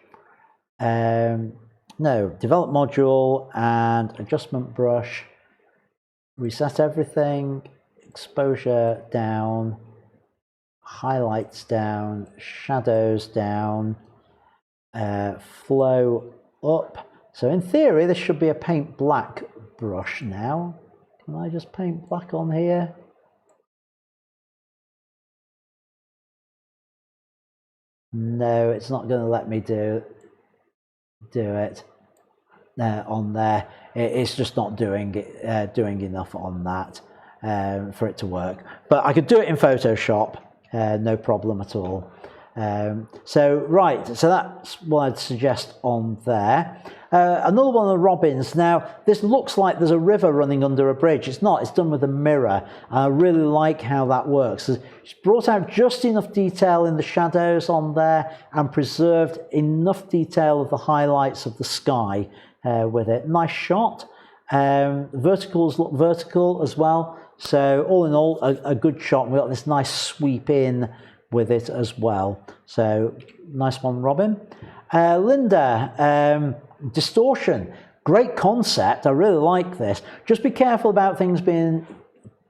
No, develop module and adjustment brush. Reset everything. Exposure down. Highlights down. Shadows down. Flow up. So in theory, this should be a paint black brush now. Can I just paint black on here? No, it's not going to let me do it on there. It's just not doing enough on that for it to work. But I could do it in Photoshop, no problem at all. So that's what I'd suggest on there. Another one of the robins. Now, this looks like there's a river running under a bridge. It's not. It's done with a mirror. I really like how that works. It's brought out just enough detail in the shadows on there and preserved enough detail of the highlights of the sky with it. Nice shot. Verticals look vertical as well. So all in all, a good shot. We've got this nice sweep in with it as well. So nice one, Robin. Linda, distortion. Great concept. I really like this. Just be careful about things being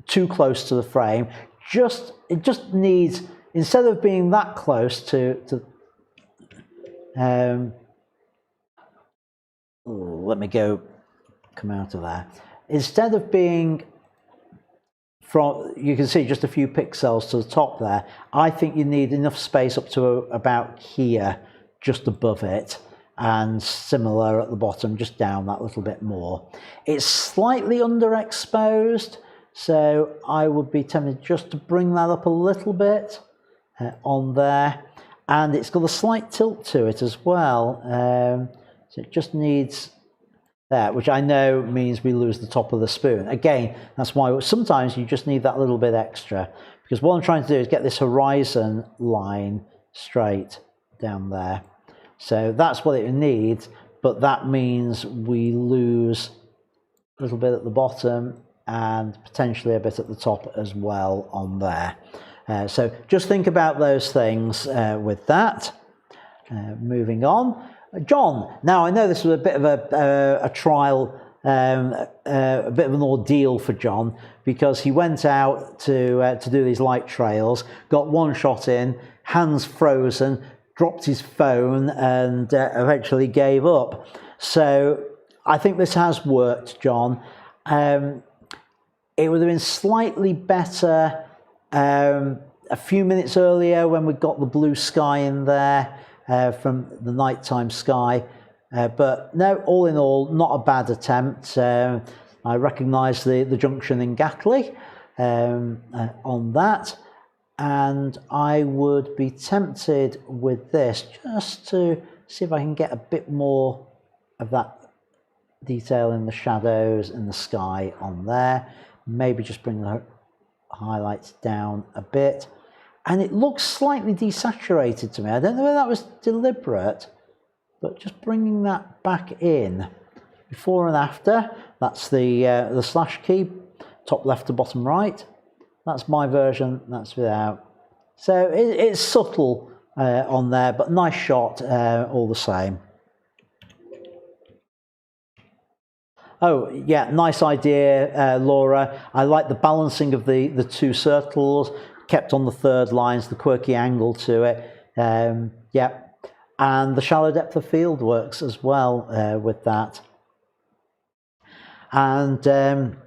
too close to the frame. It just needs, instead of being that close to let me come out of there. Instead of being from, you can see just a few pixels to the top there, I think you need enough space up to about here, just above it, and similar at the bottom, just down that little bit more. It's slightly underexposed, so I would be tempted just to bring that up a little bit on there. And it's got a slight tilt to it as well, so it just needs that, which I know means we lose the top of the spoon. Again, that's why sometimes you just need that little bit extra, because what I'm trying to do is get this horizon line straight down there. So that's what it needs, but that means we lose a little bit at the bottom and potentially a bit at the top as well on there. So just think about those things with that. Moving on. John, now I know this was a bit of a trial, a bit of an ordeal for John, because he went out to do these light trails, got one shot in, hands frozen, dropped his phone, and eventually gave up. So I think this has worked, John. It would have been slightly better a few minutes earlier when we got the blue sky in there from the nighttime sky. But no, all in all, not a bad attempt. I recognise the junction in Gatley on that. And I would be tempted with this just to see if I can get a bit more of that detail in the shadows in the sky on there. Maybe just bring the highlights down a bit. And it looks slightly desaturated to me. I don't know whether that was deliberate, but just bringing that back in. Before and after, that's the slash key, top left to bottom right. That's my version, that's without. So it's subtle on there, but nice shot all the same. Oh, yeah, nice idea, Laura. I like the balancing of the two circles, kept on the third lines, the quirky angle to it. Yeah, and the shallow depth of field works as well with that. And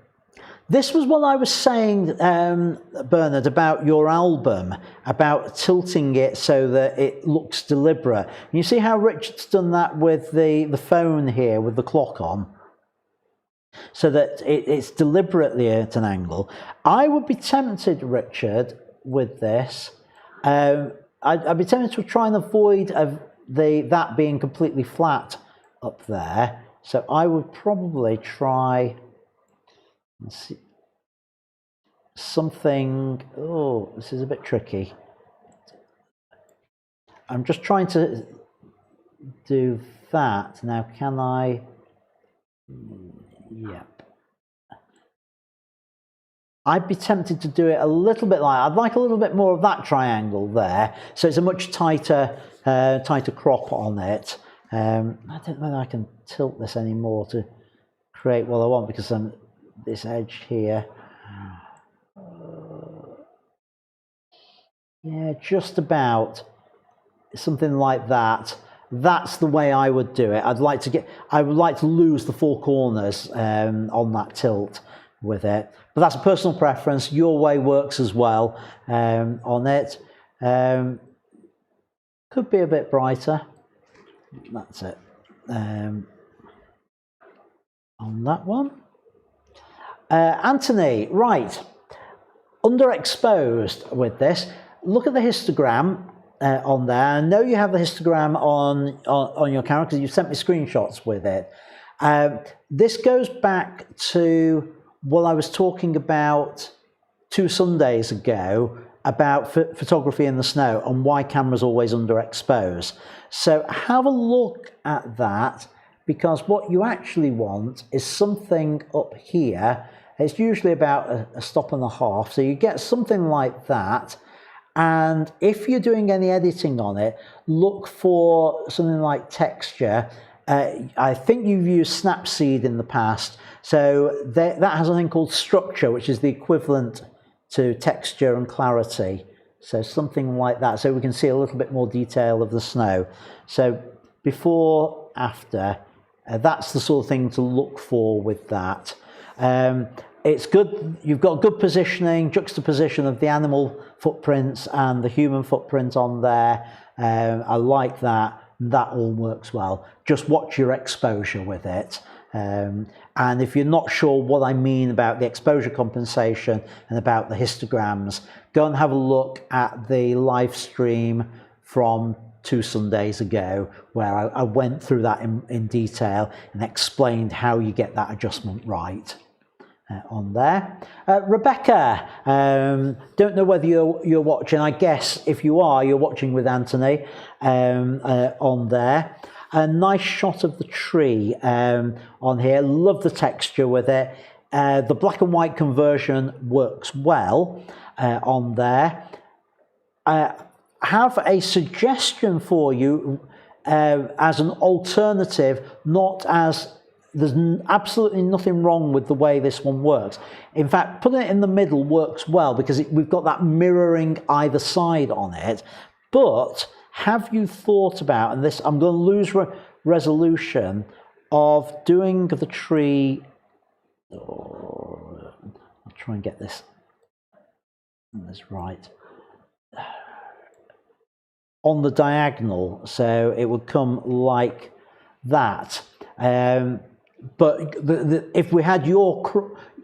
this was what I was saying, Bernard, about your album, about tilting it so that it looks deliberate. You see how Richard's done that with the phone here, with the clock on, so that it's deliberately at an angle. I would be tempted, Richard, with this. I'd be tempted to try and avoid that being completely flat up there. So I would probably try... Let's see. Something, oh, this is a bit tricky. I'm just trying to do that. Now, can I Yep. I'd be tempted to do it a little bit like, I'd like a little bit more of that triangle there. So it's a much tighter, tighter crop on it. I don't know whether I can tilt this anymore to create what I want, because this edge here. Yeah, just about something like that. That's the way I would do it. I would like to lose the four corners on that tilt with it. But that's a personal preference. Your way works as well on it. Could be a bit brighter. That's it. On that one. Anthony, right. Underexposed with this. Look at the histogram on there. I know you have the histogram on your camera because you sent me screenshots with it. This goes back to what I was talking about 2 Sundays ago about photography in the snow and why cameras always underexpose. So have a look at that, because what you actually want is something up here. It's usually about a stop and a half, so you get something like that. And if you're doing any editing on it, look for something like texture. I think you've used Snapseed in the past, so that has a thing called structure, which is the equivalent to texture and clarity. So something like that, so we can see a little bit more detail of the snow. So before, after, that's the sort of thing to look for with that. It's good, you've got good positioning, juxtaposition of the animal footprints and the human footprint on there. I like that. That all works well. Just watch your exposure with it. And if you're not sure what I mean about the exposure compensation and about the histograms, go and have a look at the live stream from 2 Sundays ago, where I went through that in detail and explained how you get that adjustment right. On there. Rebecca, don't know whether you're watching. I guess if you are, you're watching with Anthony on there. A nice shot of the tree on here. Love the texture with it. The black and white conversion works well on there. Have a suggestion for you as an alternative, not as there's absolutely nothing wrong with the way this one works. In fact, putting it in the middle works well because we've got that mirroring either side on it. But have you thought about, and this, I'm going to lose resolution, of doing the tree, I'll try and get this right, on the diagonal, so it would come like that. But if we had your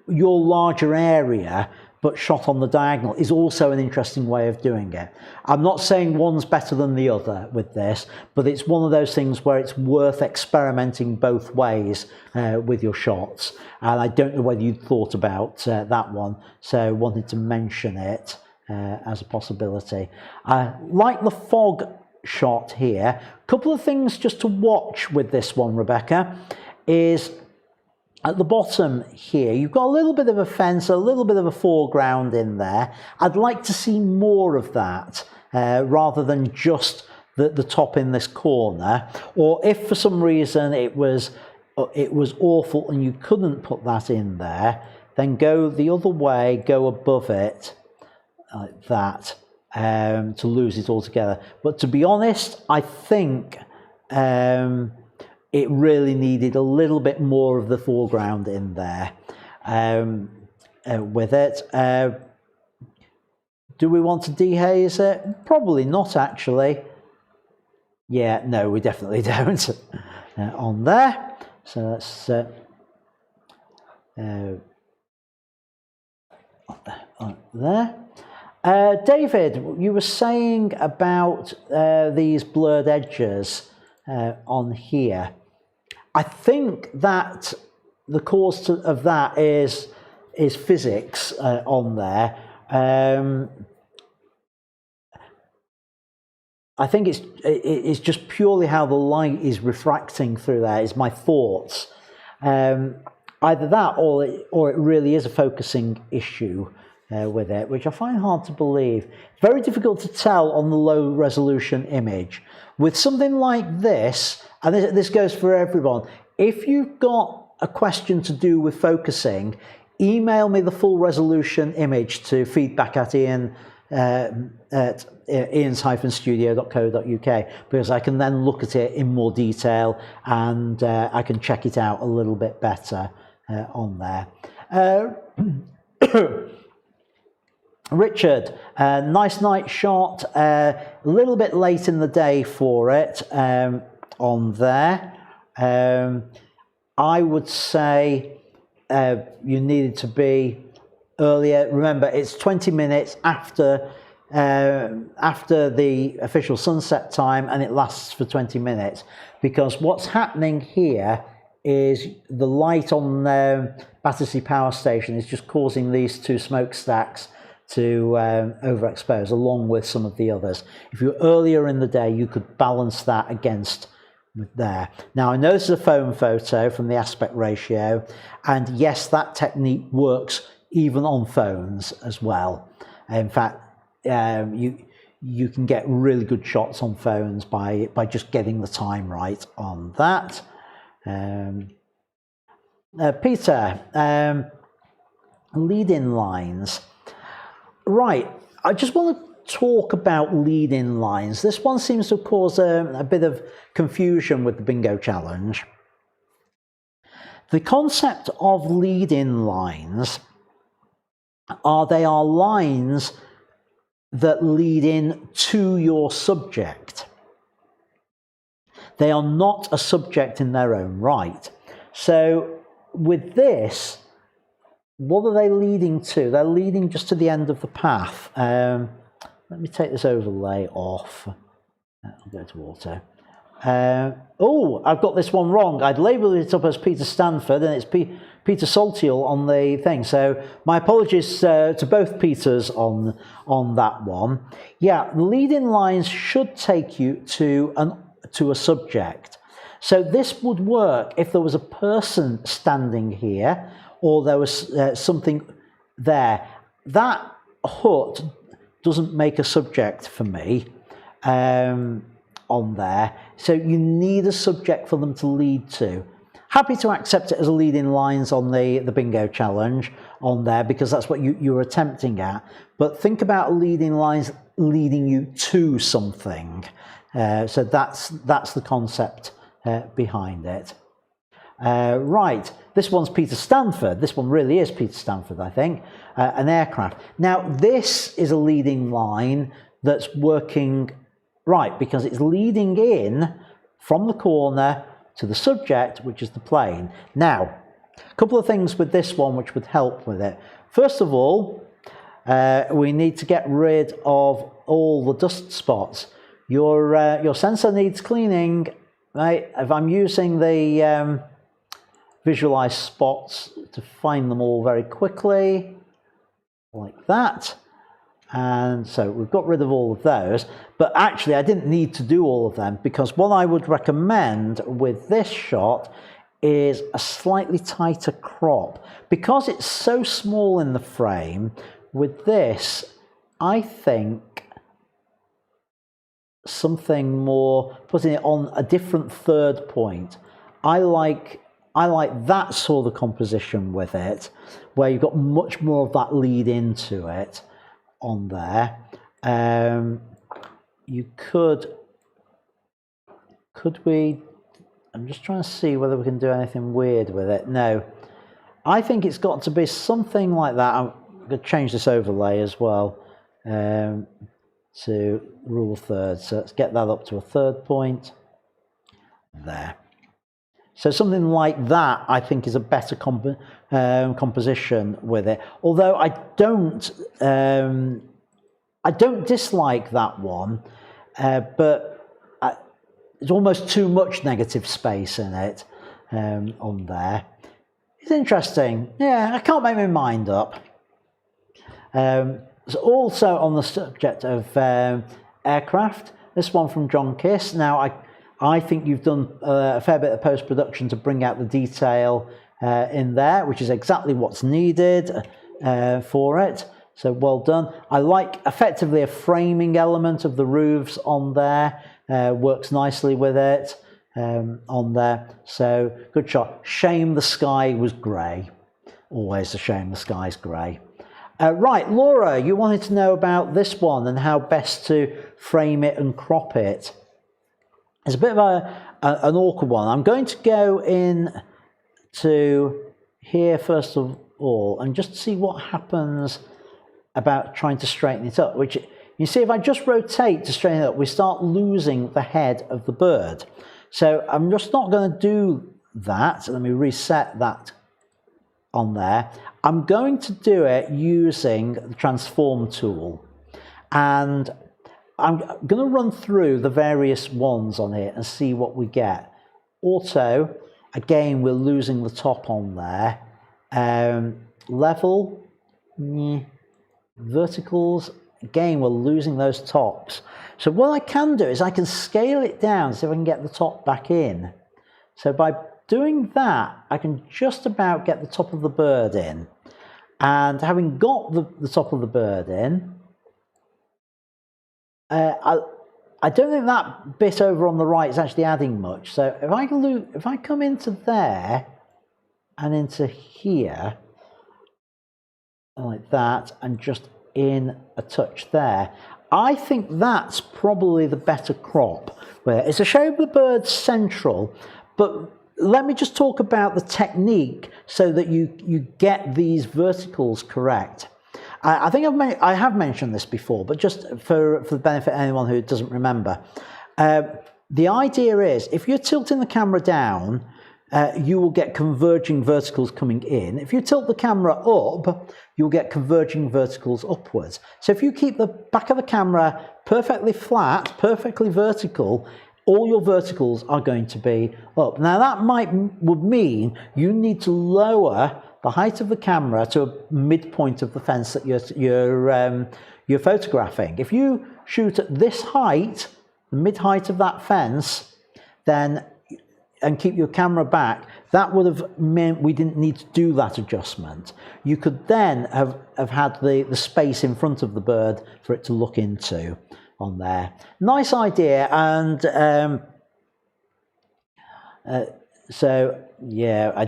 larger area but shot on the diagonal is also an interesting way of doing it. I'm not saying one's better than the other with this, but it's one of those things where it's worth experimenting both ways with your shots. And I don't know whether you'd thought about that one, so wanted to mention it as a possibility. Like the fog shot here, a couple of things just to watch with this one, Rebecca, is at the bottom here, you've got a little bit of a fence, a little bit of a foreground in there. I'd like to see more of that rather than just the top in this corner. Or if for some reason it was awful and you couldn't put that in there, then go the other way, go above it like that to lose it altogether. But to be honest, I think it really needed a little bit more of the foreground in there with it. Do we want to dehaze it? Probably not, actually. Yeah, no, we definitely don't on there. So that's there. David, you were saying about these blurred edges on here. I think that the cause of that is physics on there. I think it's just purely how the light is refracting through there, is my thoughts. Either that or it really is a focusing issue with it, which I find hard to believe. Very difficult to tell on the low resolution image. With something like this, and this goes for everyone, if you've got a question to do with focusing, email me the full resolution image to feedback@ians-studio.co.uk, because I can then look at it in more detail and I can check it out a little bit better on there. Richard, nice night shot, a little bit late in the day for it on there. I would say you needed to be earlier. Remember, it's 20 minutes after the official sunset time, and it lasts for 20 minutes, because what's happening here is the light on Battersea Power Station is just causing these two smokestacks to overexpose, along with some of the others. If you're earlier in the day, you could balance that against there. Now, I know this is a phone photo from the aspect ratio, and yes, that technique works even on phones as well. In fact, you can get really good shots on phones by just getting the time right on that. Peter, lead-in lines. Right, I just want to talk about lead-in lines. This one seems to cause a bit of confusion with the bingo challenge. The concept of lead-in lines they are lines that lead in to your subject. They are not a subject in their own right. So with this, what are they leading to? They're leading just to the end of the path. Let me take this overlay off. I'll go to auto. Oh, I've got this one wrong. I'd labelled it up as Peter Stanford, and it's Peter Saltiel on the thing. So my apologies to both Peters on that one. Yeah, the lead-in lines should take you to a subject. So this would work if there was a person standing here, or there was something there. That hut doesn't make a subject for me on there. So you need a subject for them to lead to. Happy to accept it as a lead-in lines on the bingo challenge on there, because that's what you're attempting at. But think about lead-in lines leading you to something. So that's the concept behind it. Right, this one's Peter Stanford. This one really is Peter Stanford, I think, an aircraft. Now, this is a leading line that's working right, because it's leading in from the corner to the subject, which is the plane. Now, a couple of things with this one which would help with it. First of all, we need to get rid of all the dust spots. Your sensor needs cleaning, right? If I'm using the visualize spots to find them all very quickly, like that. And so we've got rid of all of those, but actually I didn't need to do all of them, because what I would recommend with this shot is a slightly tighter crop. Because it's so small in the frame, with this, I think something more, putting it on a different third point. I like that sort of composition with it, where you've got much more of that lead into it on there. You could we, I'm just trying to see whether we can do anything weird with it. No, I think it's got to be something like that. I'm going to change this overlay as well to rule of thirds. So let's get that up to a third point there. So something like that, I think, is a better composition with it. Although I don't dislike that one, but there's almost too much negative space in it on there. It's interesting. Yeah, I can't make my mind up. So also on the subject of aircraft, this one from John Kiss. Now, I think you've done a fair bit of post-production to bring out the detail in there, which is exactly what's needed for it. So well done. I like effectively a framing element of the roofs on there. Works nicely with it on there. So good shot. Shame the sky was grey. Always a shame the sky's grey. Right, Laura, you wanted to know about this one and how best to frame it and crop it. It's a bit of an awkward one. I'm going to go in to here first of all and just see what happens about trying to straighten it up, which you see, if I just rotate to straighten it up, we start losing the head of the bird. So I'm just not going to do that. So let me reset that on there. I'm going to do it using the transform tool, and I'm going to run through the various ones on here and see what we get. Auto, again, we're losing the top on there. Level, verticals, again, we're losing those tops. So what I can do is I can scale it down, see if I can get the top back in. So by doing that, I can just about get the top of the bird in. And having got the top of the bird in, I don't think that bit over on the right is actually adding much. So if I come into there and into here, like that, and just in a touch there, I think that's probably the better crop. Where it's a shame the bird's central, but let me just talk about the technique so that you get these verticals correct. I think I have mentioned this before, but just for the benefit of anyone who doesn't remember, the idea is if you're tilting the camera down, you will get converging verticals coming in. If you tilt the camera up, you'll get converging verticals upwards. So if you keep the back of the camera perfectly flat, perfectly vertical, all your verticals are going to be up. Now that would mean you need to lower the height of the camera to a midpoint of the fence that you're photographing. If you shoot at this height, the mid height of that fence, then and keep your camera back, that would have meant we didn't need to do that adjustment. You could then have had the space in front of the bird for it to look into on there. Nice idea, and so yeah,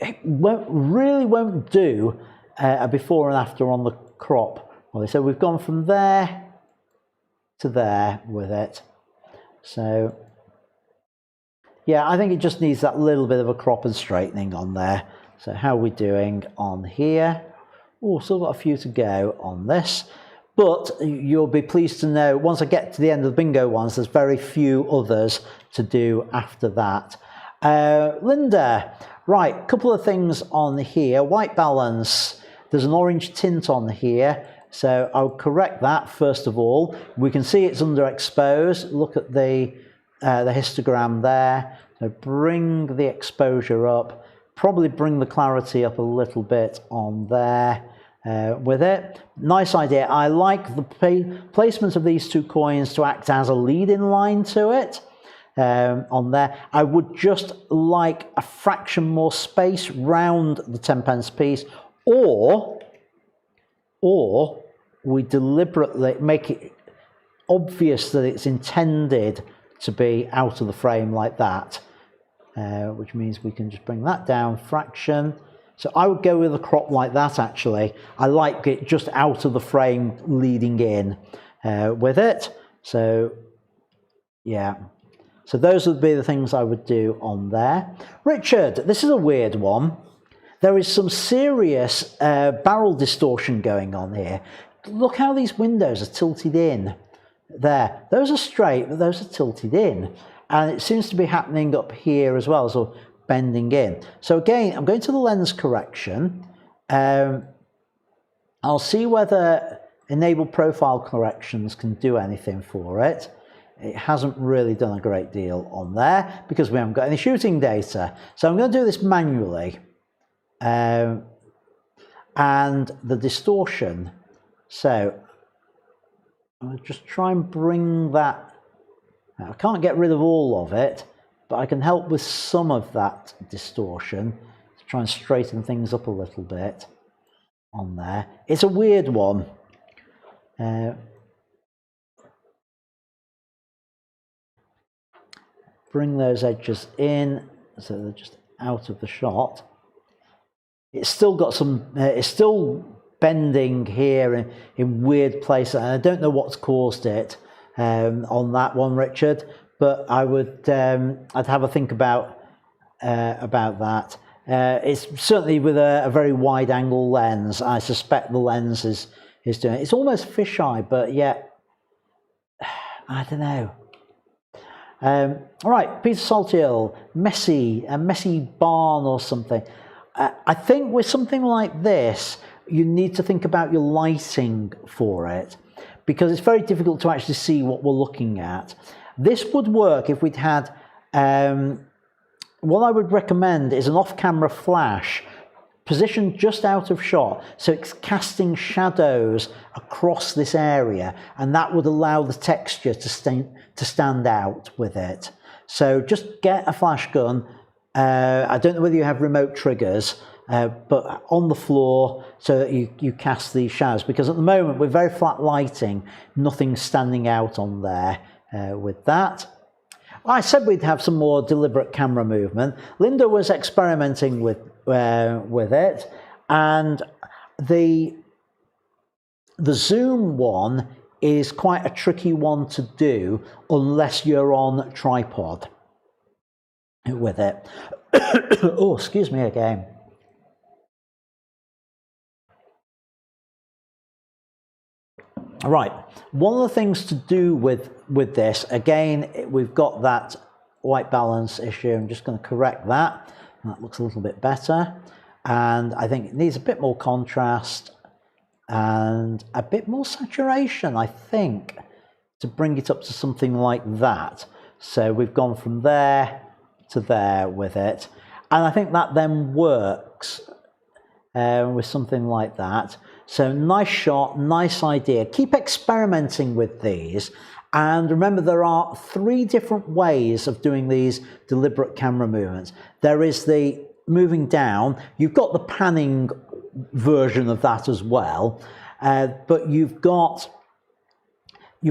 it won't do a before and after on the crop. So we've gone from there to there with it. So yeah, I think it just needs that little bit of a crop and straightening on there. So how are we doing on here? Oh, still got a few to go on this. But you'll be pleased to know, once I get to the end of the bingo ones, there's very few others to do after that. Linda, right, a couple of things on here. White balance, there's an orange tint on here. So I'll correct that first of all. We can see it's underexposed. Look at the histogram there. So bring the exposure up, probably bring the clarity up a little bit on there with it. Nice idea. I like the placement of these two coins to act as a lead-in line to it on there. I would just like a fraction more space round the 10p piece, or we deliberately make it obvious that it's intended to be out of the frame like that, which means we can just bring that down fraction. So I would go with a crop like that actually. I like it just out of the frame leading in with it. So yeah, so those would be the things I would do on there. Richard, this is a weird one. There is some serious barrel distortion going on here. Look how these windows are tilted in. There, those are straight, but those are tilted in, and it seems to be happening up here as well, so bending in. So again, I'm going to the lens correction. I'll see whether enable profile corrections can do anything for it. It hasn't really done a great deal on there because we haven't got any shooting data. So I'm going to do this manually, and the distortion. So I'll just try and bring that I can't get rid of all of it, but I can help with some of that distortion to try and straighten things up a little bit on there. It's a weird one. Bring those edges in so they're just out of the shot. It's still got some, it's still bending here in weird places, and I don't know what's caused it on that one, Richard, but I would, I'd have a think about that. It's certainly with a very wide angle lens. I suspect the lens is doing it. It's almost fisheye, but yet, I don't know. All right, Peter Saltiel, a messy barn or something. I think with something like this, you need to think about your lighting for it, because it's very difficult to actually see what we're looking at. This would work if we'd had, what I would recommend is an off-camera flash positioned just out of shot, so it's casting shadows across this area, and that would allow the texture to stand out with it. So just get a flash gun. I don't know whether you have remote triggers, but on the floor so that you cast these shadows, because at the moment with very flat lighting, nothing's standing out on there with that. I said we'd have some more deliberate camera movement. Linda was experimenting with it, and the zoom one is quite a tricky one to do unless you're on tripod with it. Oh, excuse me again. Right, one of the things to do with this, again, we've got that white balance issue. I'm just going to correct that. That looks a little bit better. And I think it needs a bit more contrast and a bit more saturation, I think, to bring it up to something like that. So we've gone from there to there with it. And I think that then works with something like that. So nice shot, nice idea. Keep experimenting with these. And remember, there are 3 different ways of doing these deliberate camera movements. There is the moving down. You've got the panning version of that as well. But you've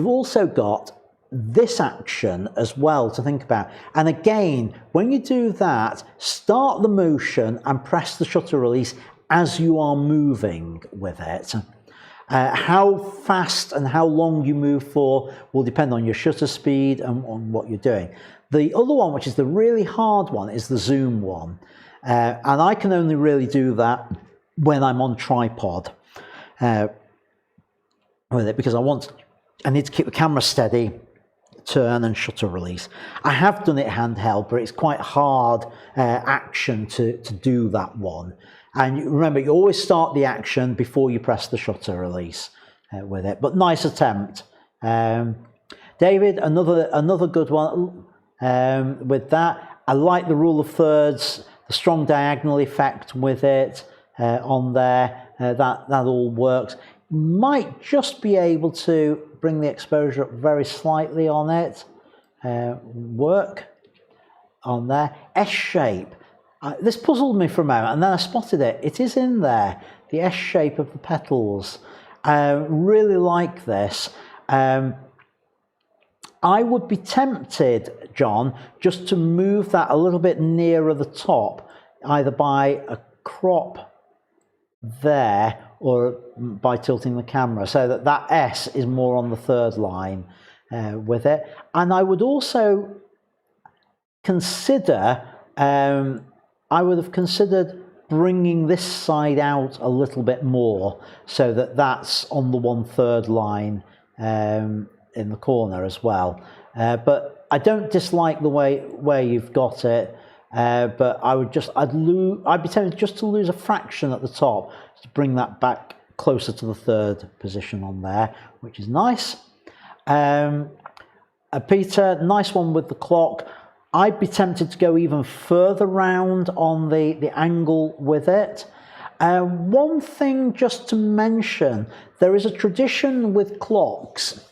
also got this action as well to think about. And again, when you do that, start the motion and press the shutter release as you are moving with it. How fast and how long you move for will depend on your shutter speed and on what you're doing. The other one, which is the really hard one, is the zoom one. And I can only really do that when I'm on tripod with it, because I need to keep the camera steady, turn and shutter release. I have done it handheld, but it's quite hard action to do that one. And remember, you always start the action before you press the shutter release with it. But nice attempt. David, another good one with that. I like the rule of thirds, the strong diagonal effect with it on there. That all works. Might just be able to bring the exposure up very slightly on it. Work on there. S-shape. This puzzled me for a moment, and then I spotted it. It is in there, the S shape of the petals. Really like this. I would be tempted, John, just to move that a little bit nearer the top, either by a crop there or by tilting the camera, so that that S is more on the 3rd line with it. And I would also consider I would have considered bringing this side out a little bit more, so that that's on the 1/3 line in the corner as well. But I don't dislike the way you've got it. But I'd be tempted just to lose a fraction at the top to bring that back closer to the 3rd position on there, which is nice. Peter, nice one with the clock. I'd be tempted to go even further round on the angle with it. One thing just to mention, there is a tradition with clocks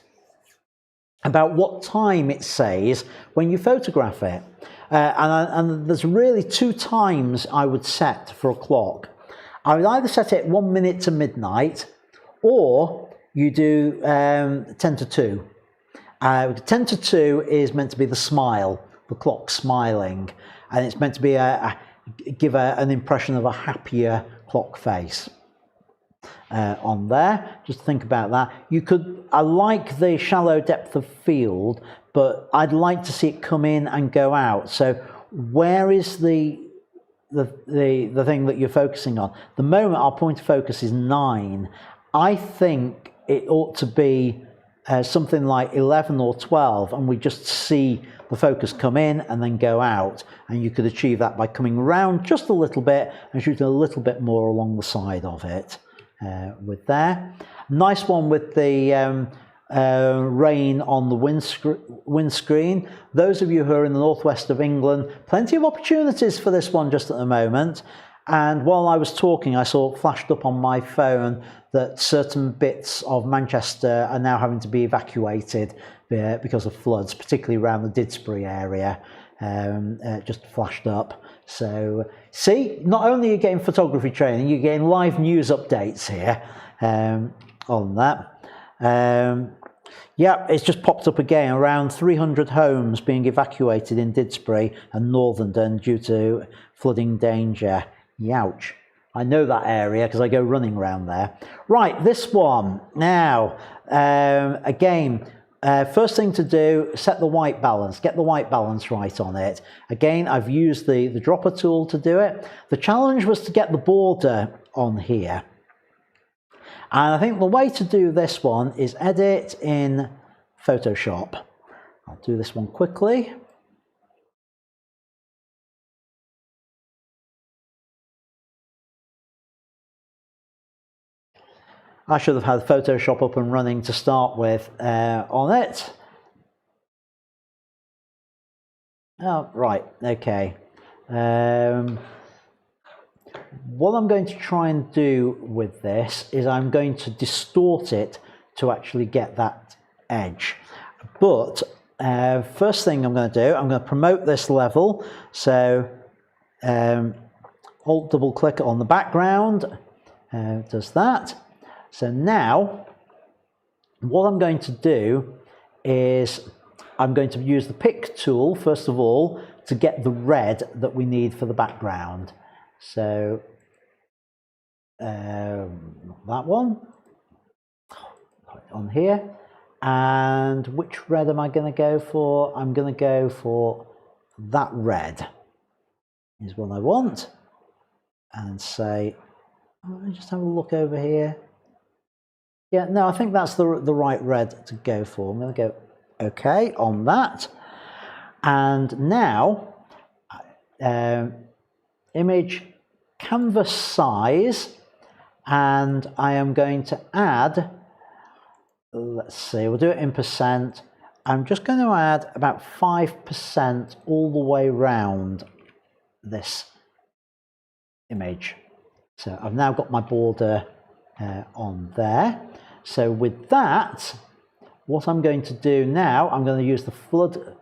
about what time it says when you photograph it. And there's really 2 times I would set for a clock. I would either set it 1 minute to midnight, or you do 10 to 2. 10 to 2 is meant to be the smile, the clock smiling, and it's meant to be give an impression of a happier clock face. On there, just think about that. You could, I like the shallow depth of field, but I'd like to see it come in and go out. So where is the thing that you're focusing on? The moment our point of focus is 9. I think it ought to be something like 11 or 12, and we just see the focus come in and then go out, and you could achieve that by coming around just a little bit and shooting a little bit more along the side of it. With there, nice one with the rain on the windscreen. Those of you who are in the northwest of England, plenty of opportunities for this one just at the moment. And while I was talking, I saw it flashed up on my phone that certain bits of Manchester are now having to be evacuated because of floods, particularly around the Didsbury area. Just flashed up. So see, not only are you getting photography training, you're getting live news updates here on that. Yeah, it's just popped up again, around 300 homes being evacuated in Didsbury and Northern due to flooding danger. Youch. I know that area because I go running around there. Right, this one now, again, first thing to do, set the white balance, get the white balance right on it. Again, I've used the dropper tool to do it. The challenge was to get the border on here. And I think the way to do this one is edit in Photoshop. I'll do this one quickly. I should have had Photoshop up and running to start with on it. Oh, right, okay. What I'm going to try and do with this is I'm going to distort it to actually get that edge. But first thing I'm going to do, I'm going to promote this level. So Alt double click on the background, does that. So now what I'm going to do is I'm going to use the pick tool first of all to get the red that we need for the background. So that one on here, and which red am I going to go for? I'm going to go for that red is what I want, and say, just have a look over here. Yeah, no, I think that's the right red to go for. I'm going to go OK on that. And now, image canvas size, and I am going to add, let's see, we'll do it in percent. I'm just going to add about 5% all the way around this image. So I've now got my border on there. So with that, what I'm going to do now, I'm going to use the flood,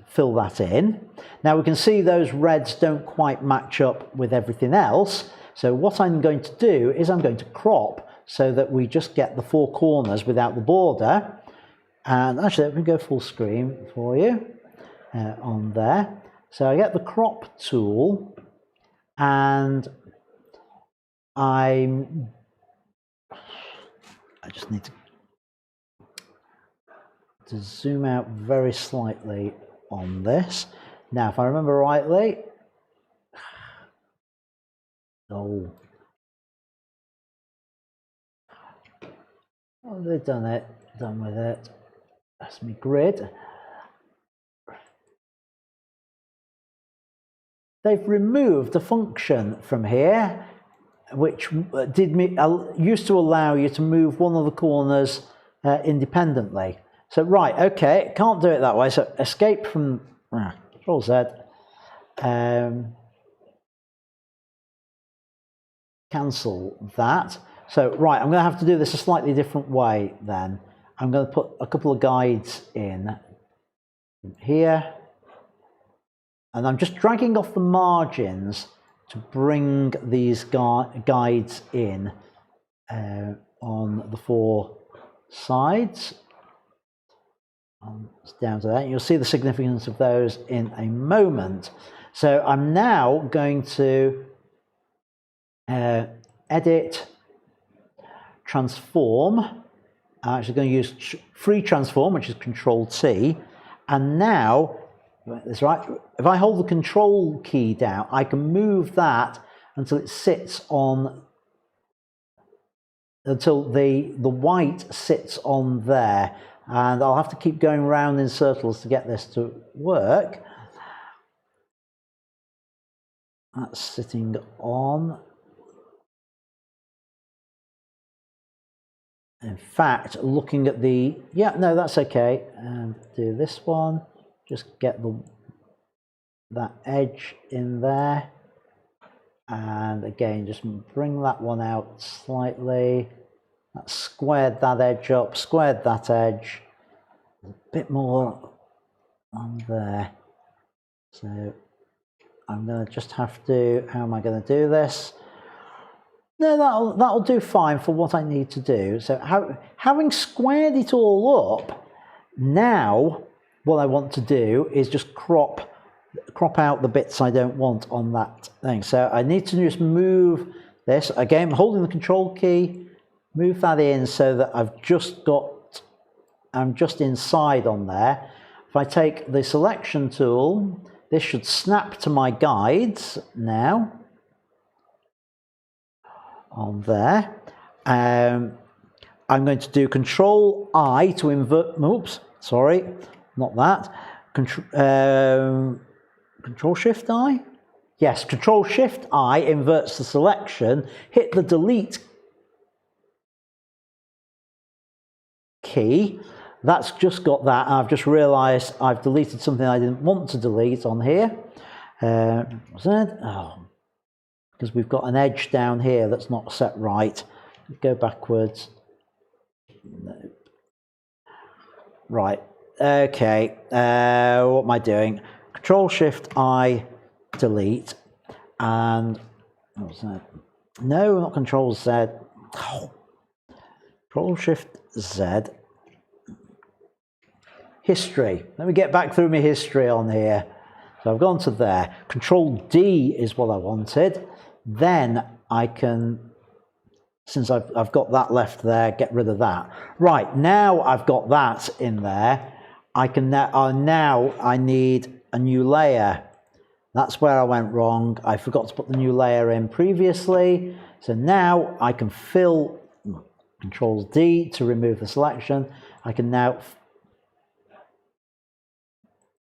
fill that in. Now we can see those reds don't quite match up with everything else. So what I'm going to do is I'm going to crop so that we just get the 4 corners without the border. And actually, let me go full screen for you on there. So I get the crop tool, and I just need to zoom out very slightly on this. Now, if I remember rightly, oh, they've done it, done with it. That's my grid. They've removed a function from here which used to allow you to move one of the corners independently. So right, okay, can't do it that way. So escape from Control Z. Cancel that. So right, I'm going to have to do this a slightly different way then. I'm going to put a couple of guides in here, and I'm just dragging off the margins to bring these guides in on the four sides. Down to that. You'll see the significance of those in a moment. So I'm now going to edit, transform. I'm actually going to use free transform, which is Control T. And now, that's right, if I hold the Control key down, I can move that until it sits on, until the white sits on there. And I'll have to keep going round in circles to get this to work. That's sitting on. In fact, looking at the, yeah, no, that's okay. And do this one, just get that edge in there. And again, just bring that one out slightly. That squared that edge up, squared that edge. A bit more on there. So I'm going to just have to, how am I going to do this? No, that'll do fine for what I need to do. So having squared it all up, now what I want to do is just crop out the bits I don't want on that thing. So I need to just move this, again, holding the Control key, move that in so that I'm just inside on there. If I take the selection tool, this should snap to my guides now. On there. I'm going to do Control I to invert, oops, sorry, not that. Control Shift I? Yes, Control Shift I inverts the selection, hit the delete key. That's just got that. I've just realized I've deleted something I didn't want to delete on here. Because we've got an edge down here that's not set right. Go backwards. No. Right, okay, what am I doing? Control Shift I, delete, and, what was that? No, not Control Z. Oh. Control Shift Z. History. Let me get back through my history on here. So I've gone to there. Control D is what I wanted. Then I can, since I've got that left there, get rid of that. Right, now I've got that in there. I can now I need a new layer. That's where I went wrong. I forgot to put the new layer in previously. So now I can fill, Control D to remove the selection. I can now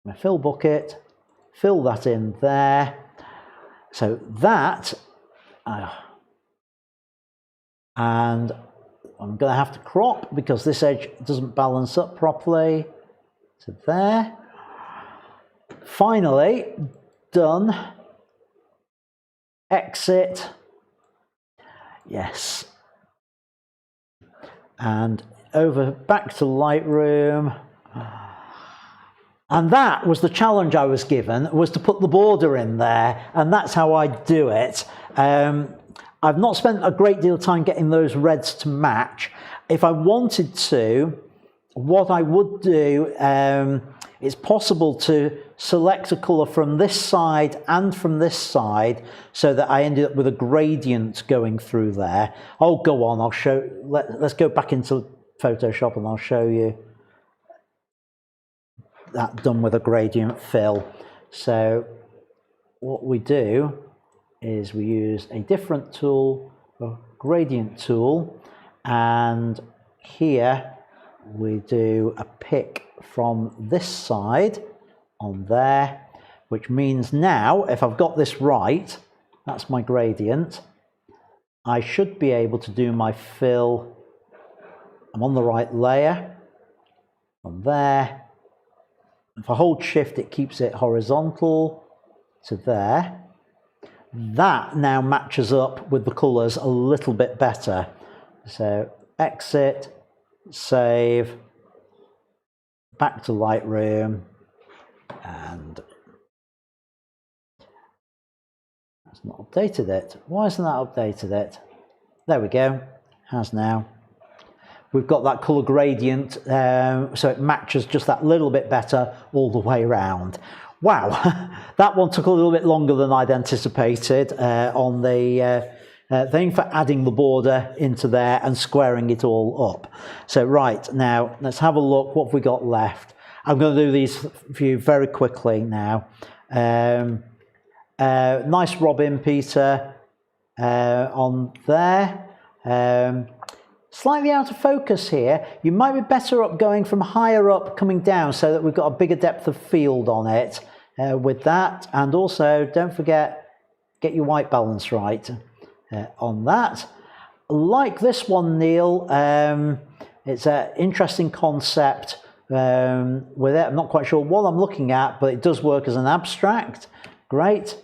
my fill bucket, fill that in there. So that, and I'm going to have to crop because this edge doesn't balance up properly to there. Finally, done. Exit. Yes. And over back to Lightroom. And that was the challenge I was given, was to put the border in there, and that's how I do it. I've not spent a great deal of time getting those reds to match. If I wanted to, what I would do, it's possible to select a colour from this side and from this side so that I ended up with a gradient going through there. Oh, go on, I'll show, let's go back into Photoshop and I'll show you that done with a gradient fill. So what we do is we use a different tool, a gradient tool, and here we do a pick from this side on there, which means now if I've got this right, that's my gradient, I should be able to do my fill. I'm on the right layer from there. If I hold shift, it keeps it horizontal to there. That now matches up with the colours a little bit better. So exit, save, back to Lightroom, and that's not updated it. Why hasn't that updated it? There we go, has now. We've got that colour gradient, so it matches just that little bit better all the way around. Wow, that one took a little bit longer than I'd anticipated on the thing for adding the border into there and squaring it all up. So right, now let's have a look what we got left. I'm going to do these for you very quickly now. Nice Robin, Peter, on there. Slightly out of focus here. You might be better up going from higher up coming down so that we've got a bigger depth of field on it with that. And also don't forget, get your white balance right on that. Like this one, Neil, it's an interesting concept with it. I'm not quite sure what I'm looking at, but it does work as an abstract. Great.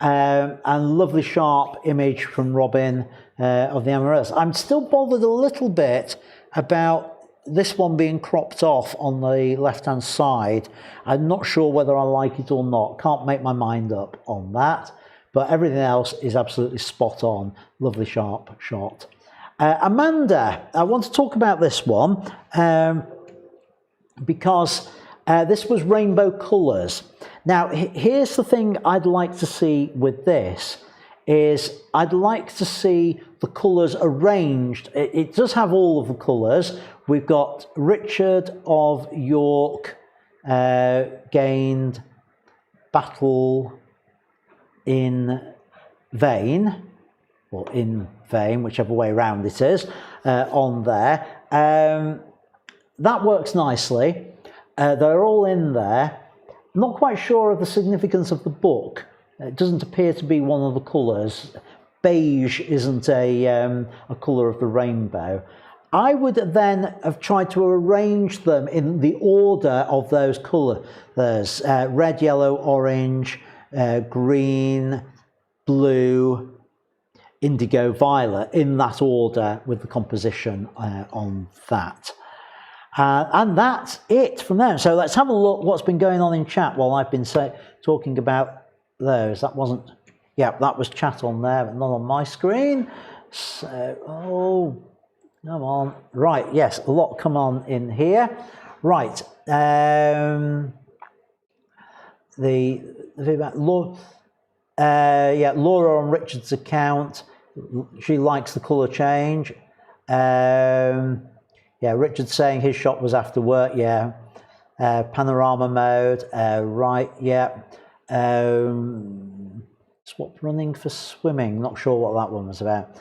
And lovely sharp image from Robin of the Amaryllis. I'm still bothered a little bit about this one being cropped off on the left hand side. I'm not sure whether I like it or not. Can't make my mind up on that, but everything else is absolutely spot on. Lovely sharp shot. Amanda, I want to talk about this one because this was rainbow colours. Now here's the thing I'd like to see with this is I'd like to see the colours arranged. It does have all of the colours. We've got Richard of York gained battle in vain, or in vain, whichever way around it is, on there. That works nicely. They're all in there. Not quite sure of the significance of the book. It doesn't appear to be one of the colours. Beige isn't a colour of the rainbow. I would then have tried to arrange them in the order of those colours. There's red, yellow, orange, green, blue, indigo, violet, in that order with the composition on that. And that's it from there. So let's have a look what's been going on in chat while I've been talking about those. That wasn't, yeah, that was chat on there, but not on my screen. So, oh, come on. Right, yes, a lot come on in here. Right, yeah, Laura on Richard's account, she likes the colour change. Yeah, Richard's saying his shot was after work, yeah. Panorama mode, right, yeah. Swap running for swimming, not sure what that one was about.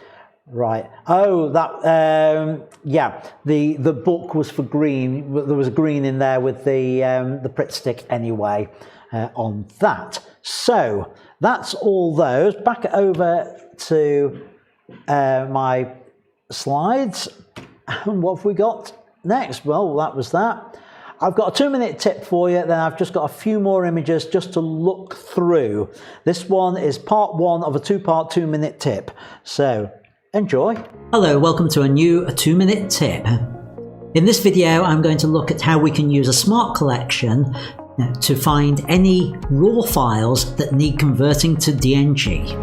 Right, oh, that, yeah, the book was for green. There was a green in there with the Pritt stick anyway on that. So, that's all those. Back over to my slides. And what have we got next? Well, that was that. I've got a 2-minute tip for you, then I've just got a few more images just to look through. This one is part 1 of a 2-part 2-minute tip. So, enjoy. Hello, welcome to a new 2-minute tip. In this video, I'm going to look at how we can use a smart collection to find any raw files that need converting to DNG.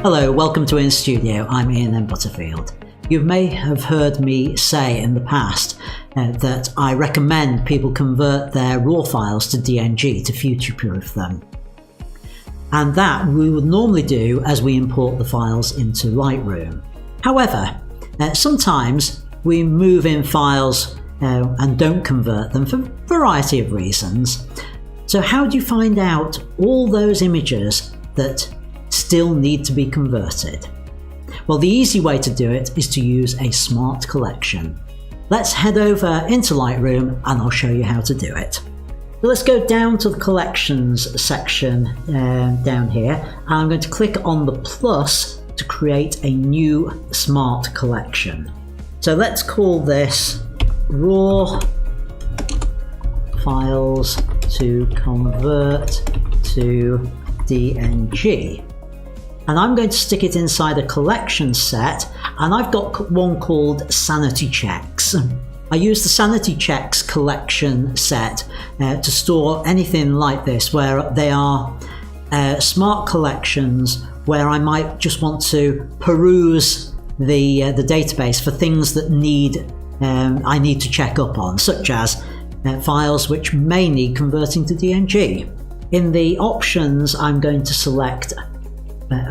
Hello, welcome to In Studio. I'm Ian M. Butterfield. You may have heard me say in the past that I recommend people convert their raw files to DNG to future-proof them. And that we would normally do as we import the files into Lightroom. However, sometimes we move in files and don't convert them for a variety of reasons. So how do you find out all those images that still need to be converted? Well, the easy way to do it is to use a smart collection. Let's head over into Lightroom and I'll show you how to do it. So let's go down to the collections section down here. I'm going to click on the plus to create a new smart collection. So let's call this raw files to convert to DNG. and I'm going to stick it inside a collection set, and I've got one called Sanity Checks. I use the Sanity Checks collection set to store anything like this, where they are smart collections where I might just want to peruse the database for things that I need to check up on, such as files which may need converting to DNG. In the options, I'm going to select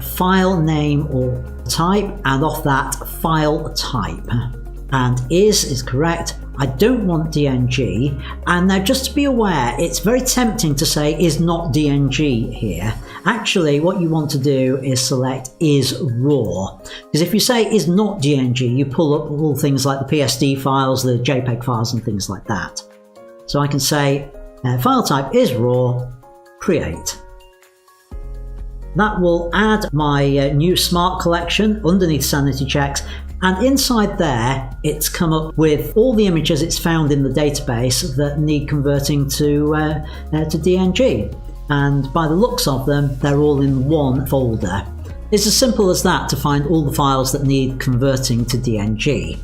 file name or type, and off that, file type. And is correct. I don't want DNG. And now, just to be aware, it's very tempting to say is not DNG here. Actually, what you want to do is select is raw. Because if you say is not DNG, you pull up all things like the PSD files, the JPEG files, and things like that. So I can say file type is raw, create. That will add my new smart collection underneath Sanity Checks, and inside there it's come up with all the images it's found in the database that need converting to DNG, and by the looks of them they're all in one folder. It's as simple as that to find all the files that need converting to DNG.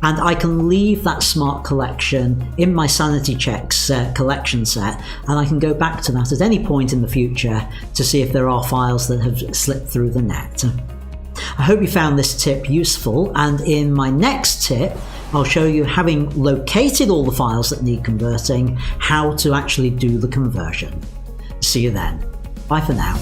And I can leave that smart collection in my Sanity Checks collection set, and I can go back to that at any point in the future to see if there are files that have slipped through the net. I hope you found this tip useful, and in my next tip I'll show you, having located all the files that need converting, how to actually do the conversion. See you then. Bye for now.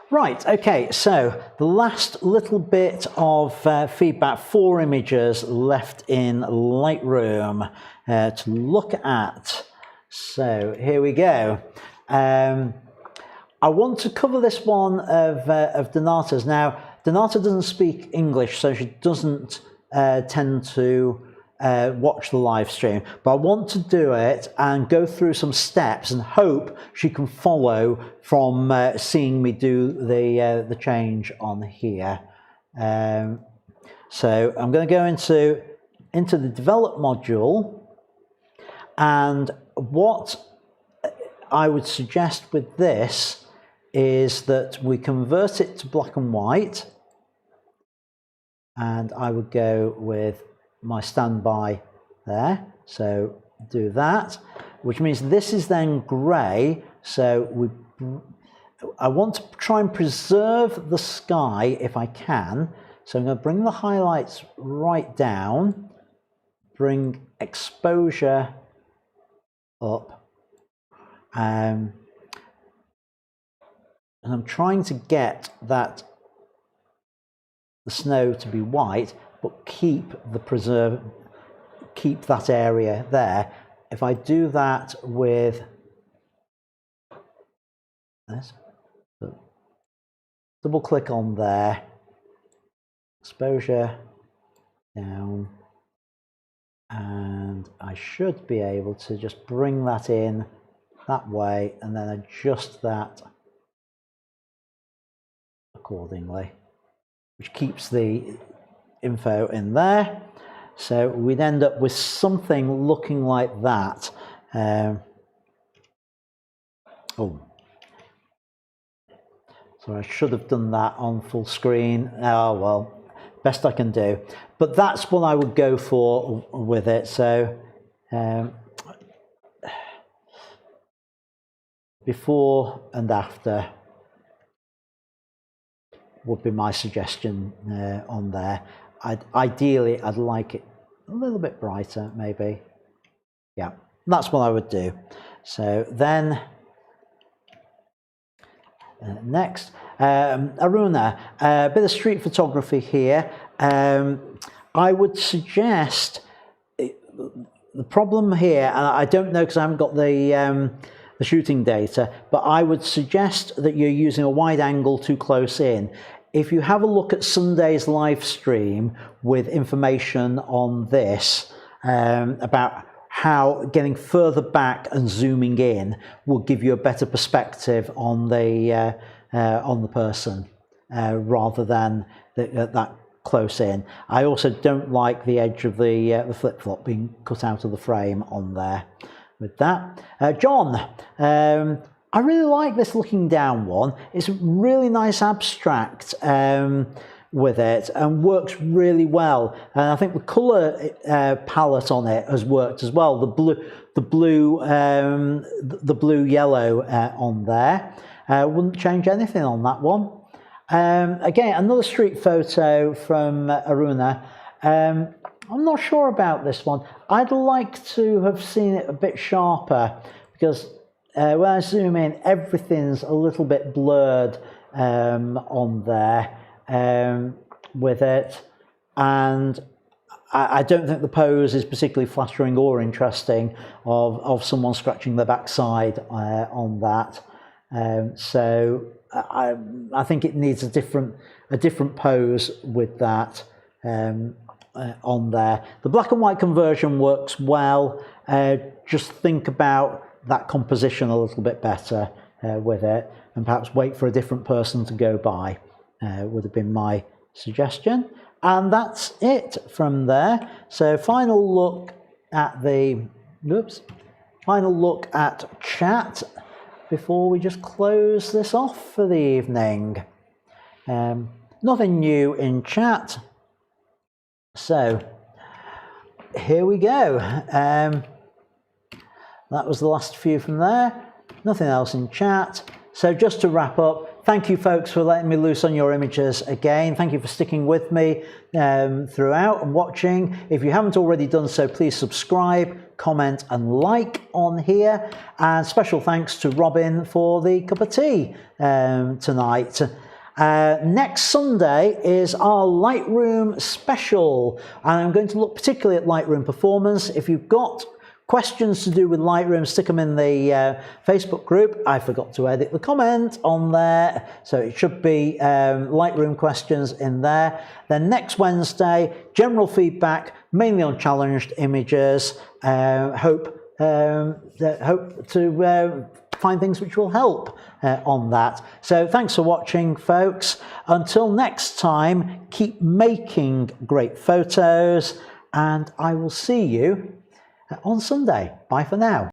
Right, okay, so the last little bit of feedback, 4 images left in Lightroom to look at. So here we go. I want to cover this one of Donata's. Now, Donata doesn't speak English, so she doesn't tend to watch the live stream, but I want to do it and go through some steps and hope she can follow from seeing me do the change on here. So I'm going to go into the develop module, and what I would suggest with this is that we convert it to black and white, and I would go with my standby there, so do that, which means this is then grey. So I want to try and preserve the sky if I can, so I'm going to bring the highlights right down, bring exposure up, and I'm trying to get the snow to be white, but keep that area there. If I do that with this, double click on there, exposure down, and I should be able to just bring that in that way and then adjust that accordingly, which keeps the info in there. So we'd end up with something looking like that. So I should have done that on full screen. Oh well, best I can do. But that's what I would go for with it. So before and after would be my suggestion on there. Ideally, I'd like it a little bit brighter, maybe. Yeah, that's what I would do. So then, next, Aruna, a bit of street photography here. I would suggest, the problem here, and I don't know because I haven't got the shooting data, but I would suggest that you're using a wide angle too close in. If you have a look at Sunday's live stream with information on this, about how getting further back and zooming in will give you a better perspective on the person rather than that close in. I also don't like the edge of the flip-flop being cut out of the frame on there. With that, John, I really like this looking down one. It's a really nice abstract with it and works really well. And I think the colour palette on it has worked as well. The blue yellow on there. Wouldn't change anything on that one. Again, another street photo from Aruna. I'm not sure about this one. I'd like to have seen it a bit sharper because when I zoom in, everything's a little bit blurred on there with it. And I don't think the pose is particularly flattering or interesting of someone scratching their backside on that. So I think it needs a different pose with that on there. The black and white conversion works well. Just think about that composition a little bit better with it, and perhaps wait for a different person to go by would have been my suggestion. And that's it from there. So final look at chat before we just close this off for the evening. Nothing new in chat. So here we go. That was the last few from there. Nothing else in chat. So just to wrap up, thank you folks for letting me loose on your images again. Thank you for sticking with me throughout and watching. If you haven't already done so, please subscribe, comment and like on here. And special thanks to Robin for the cup of tea tonight. Next Sunday is our Lightroom special, and I'm going to look particularly at Lightroom performance. If you've got questions to do with Lightroom, stick them in the Facebook group. I forgot to edit the comment on there, so it should be Lightroom questions in there. Then next Wednesday, general feedback, mainly on challenged images. Hope to find things which will help on that. So thanks for watching, folks. Until next time, keep making great photos, and I will see you on Sunday. Bye for now.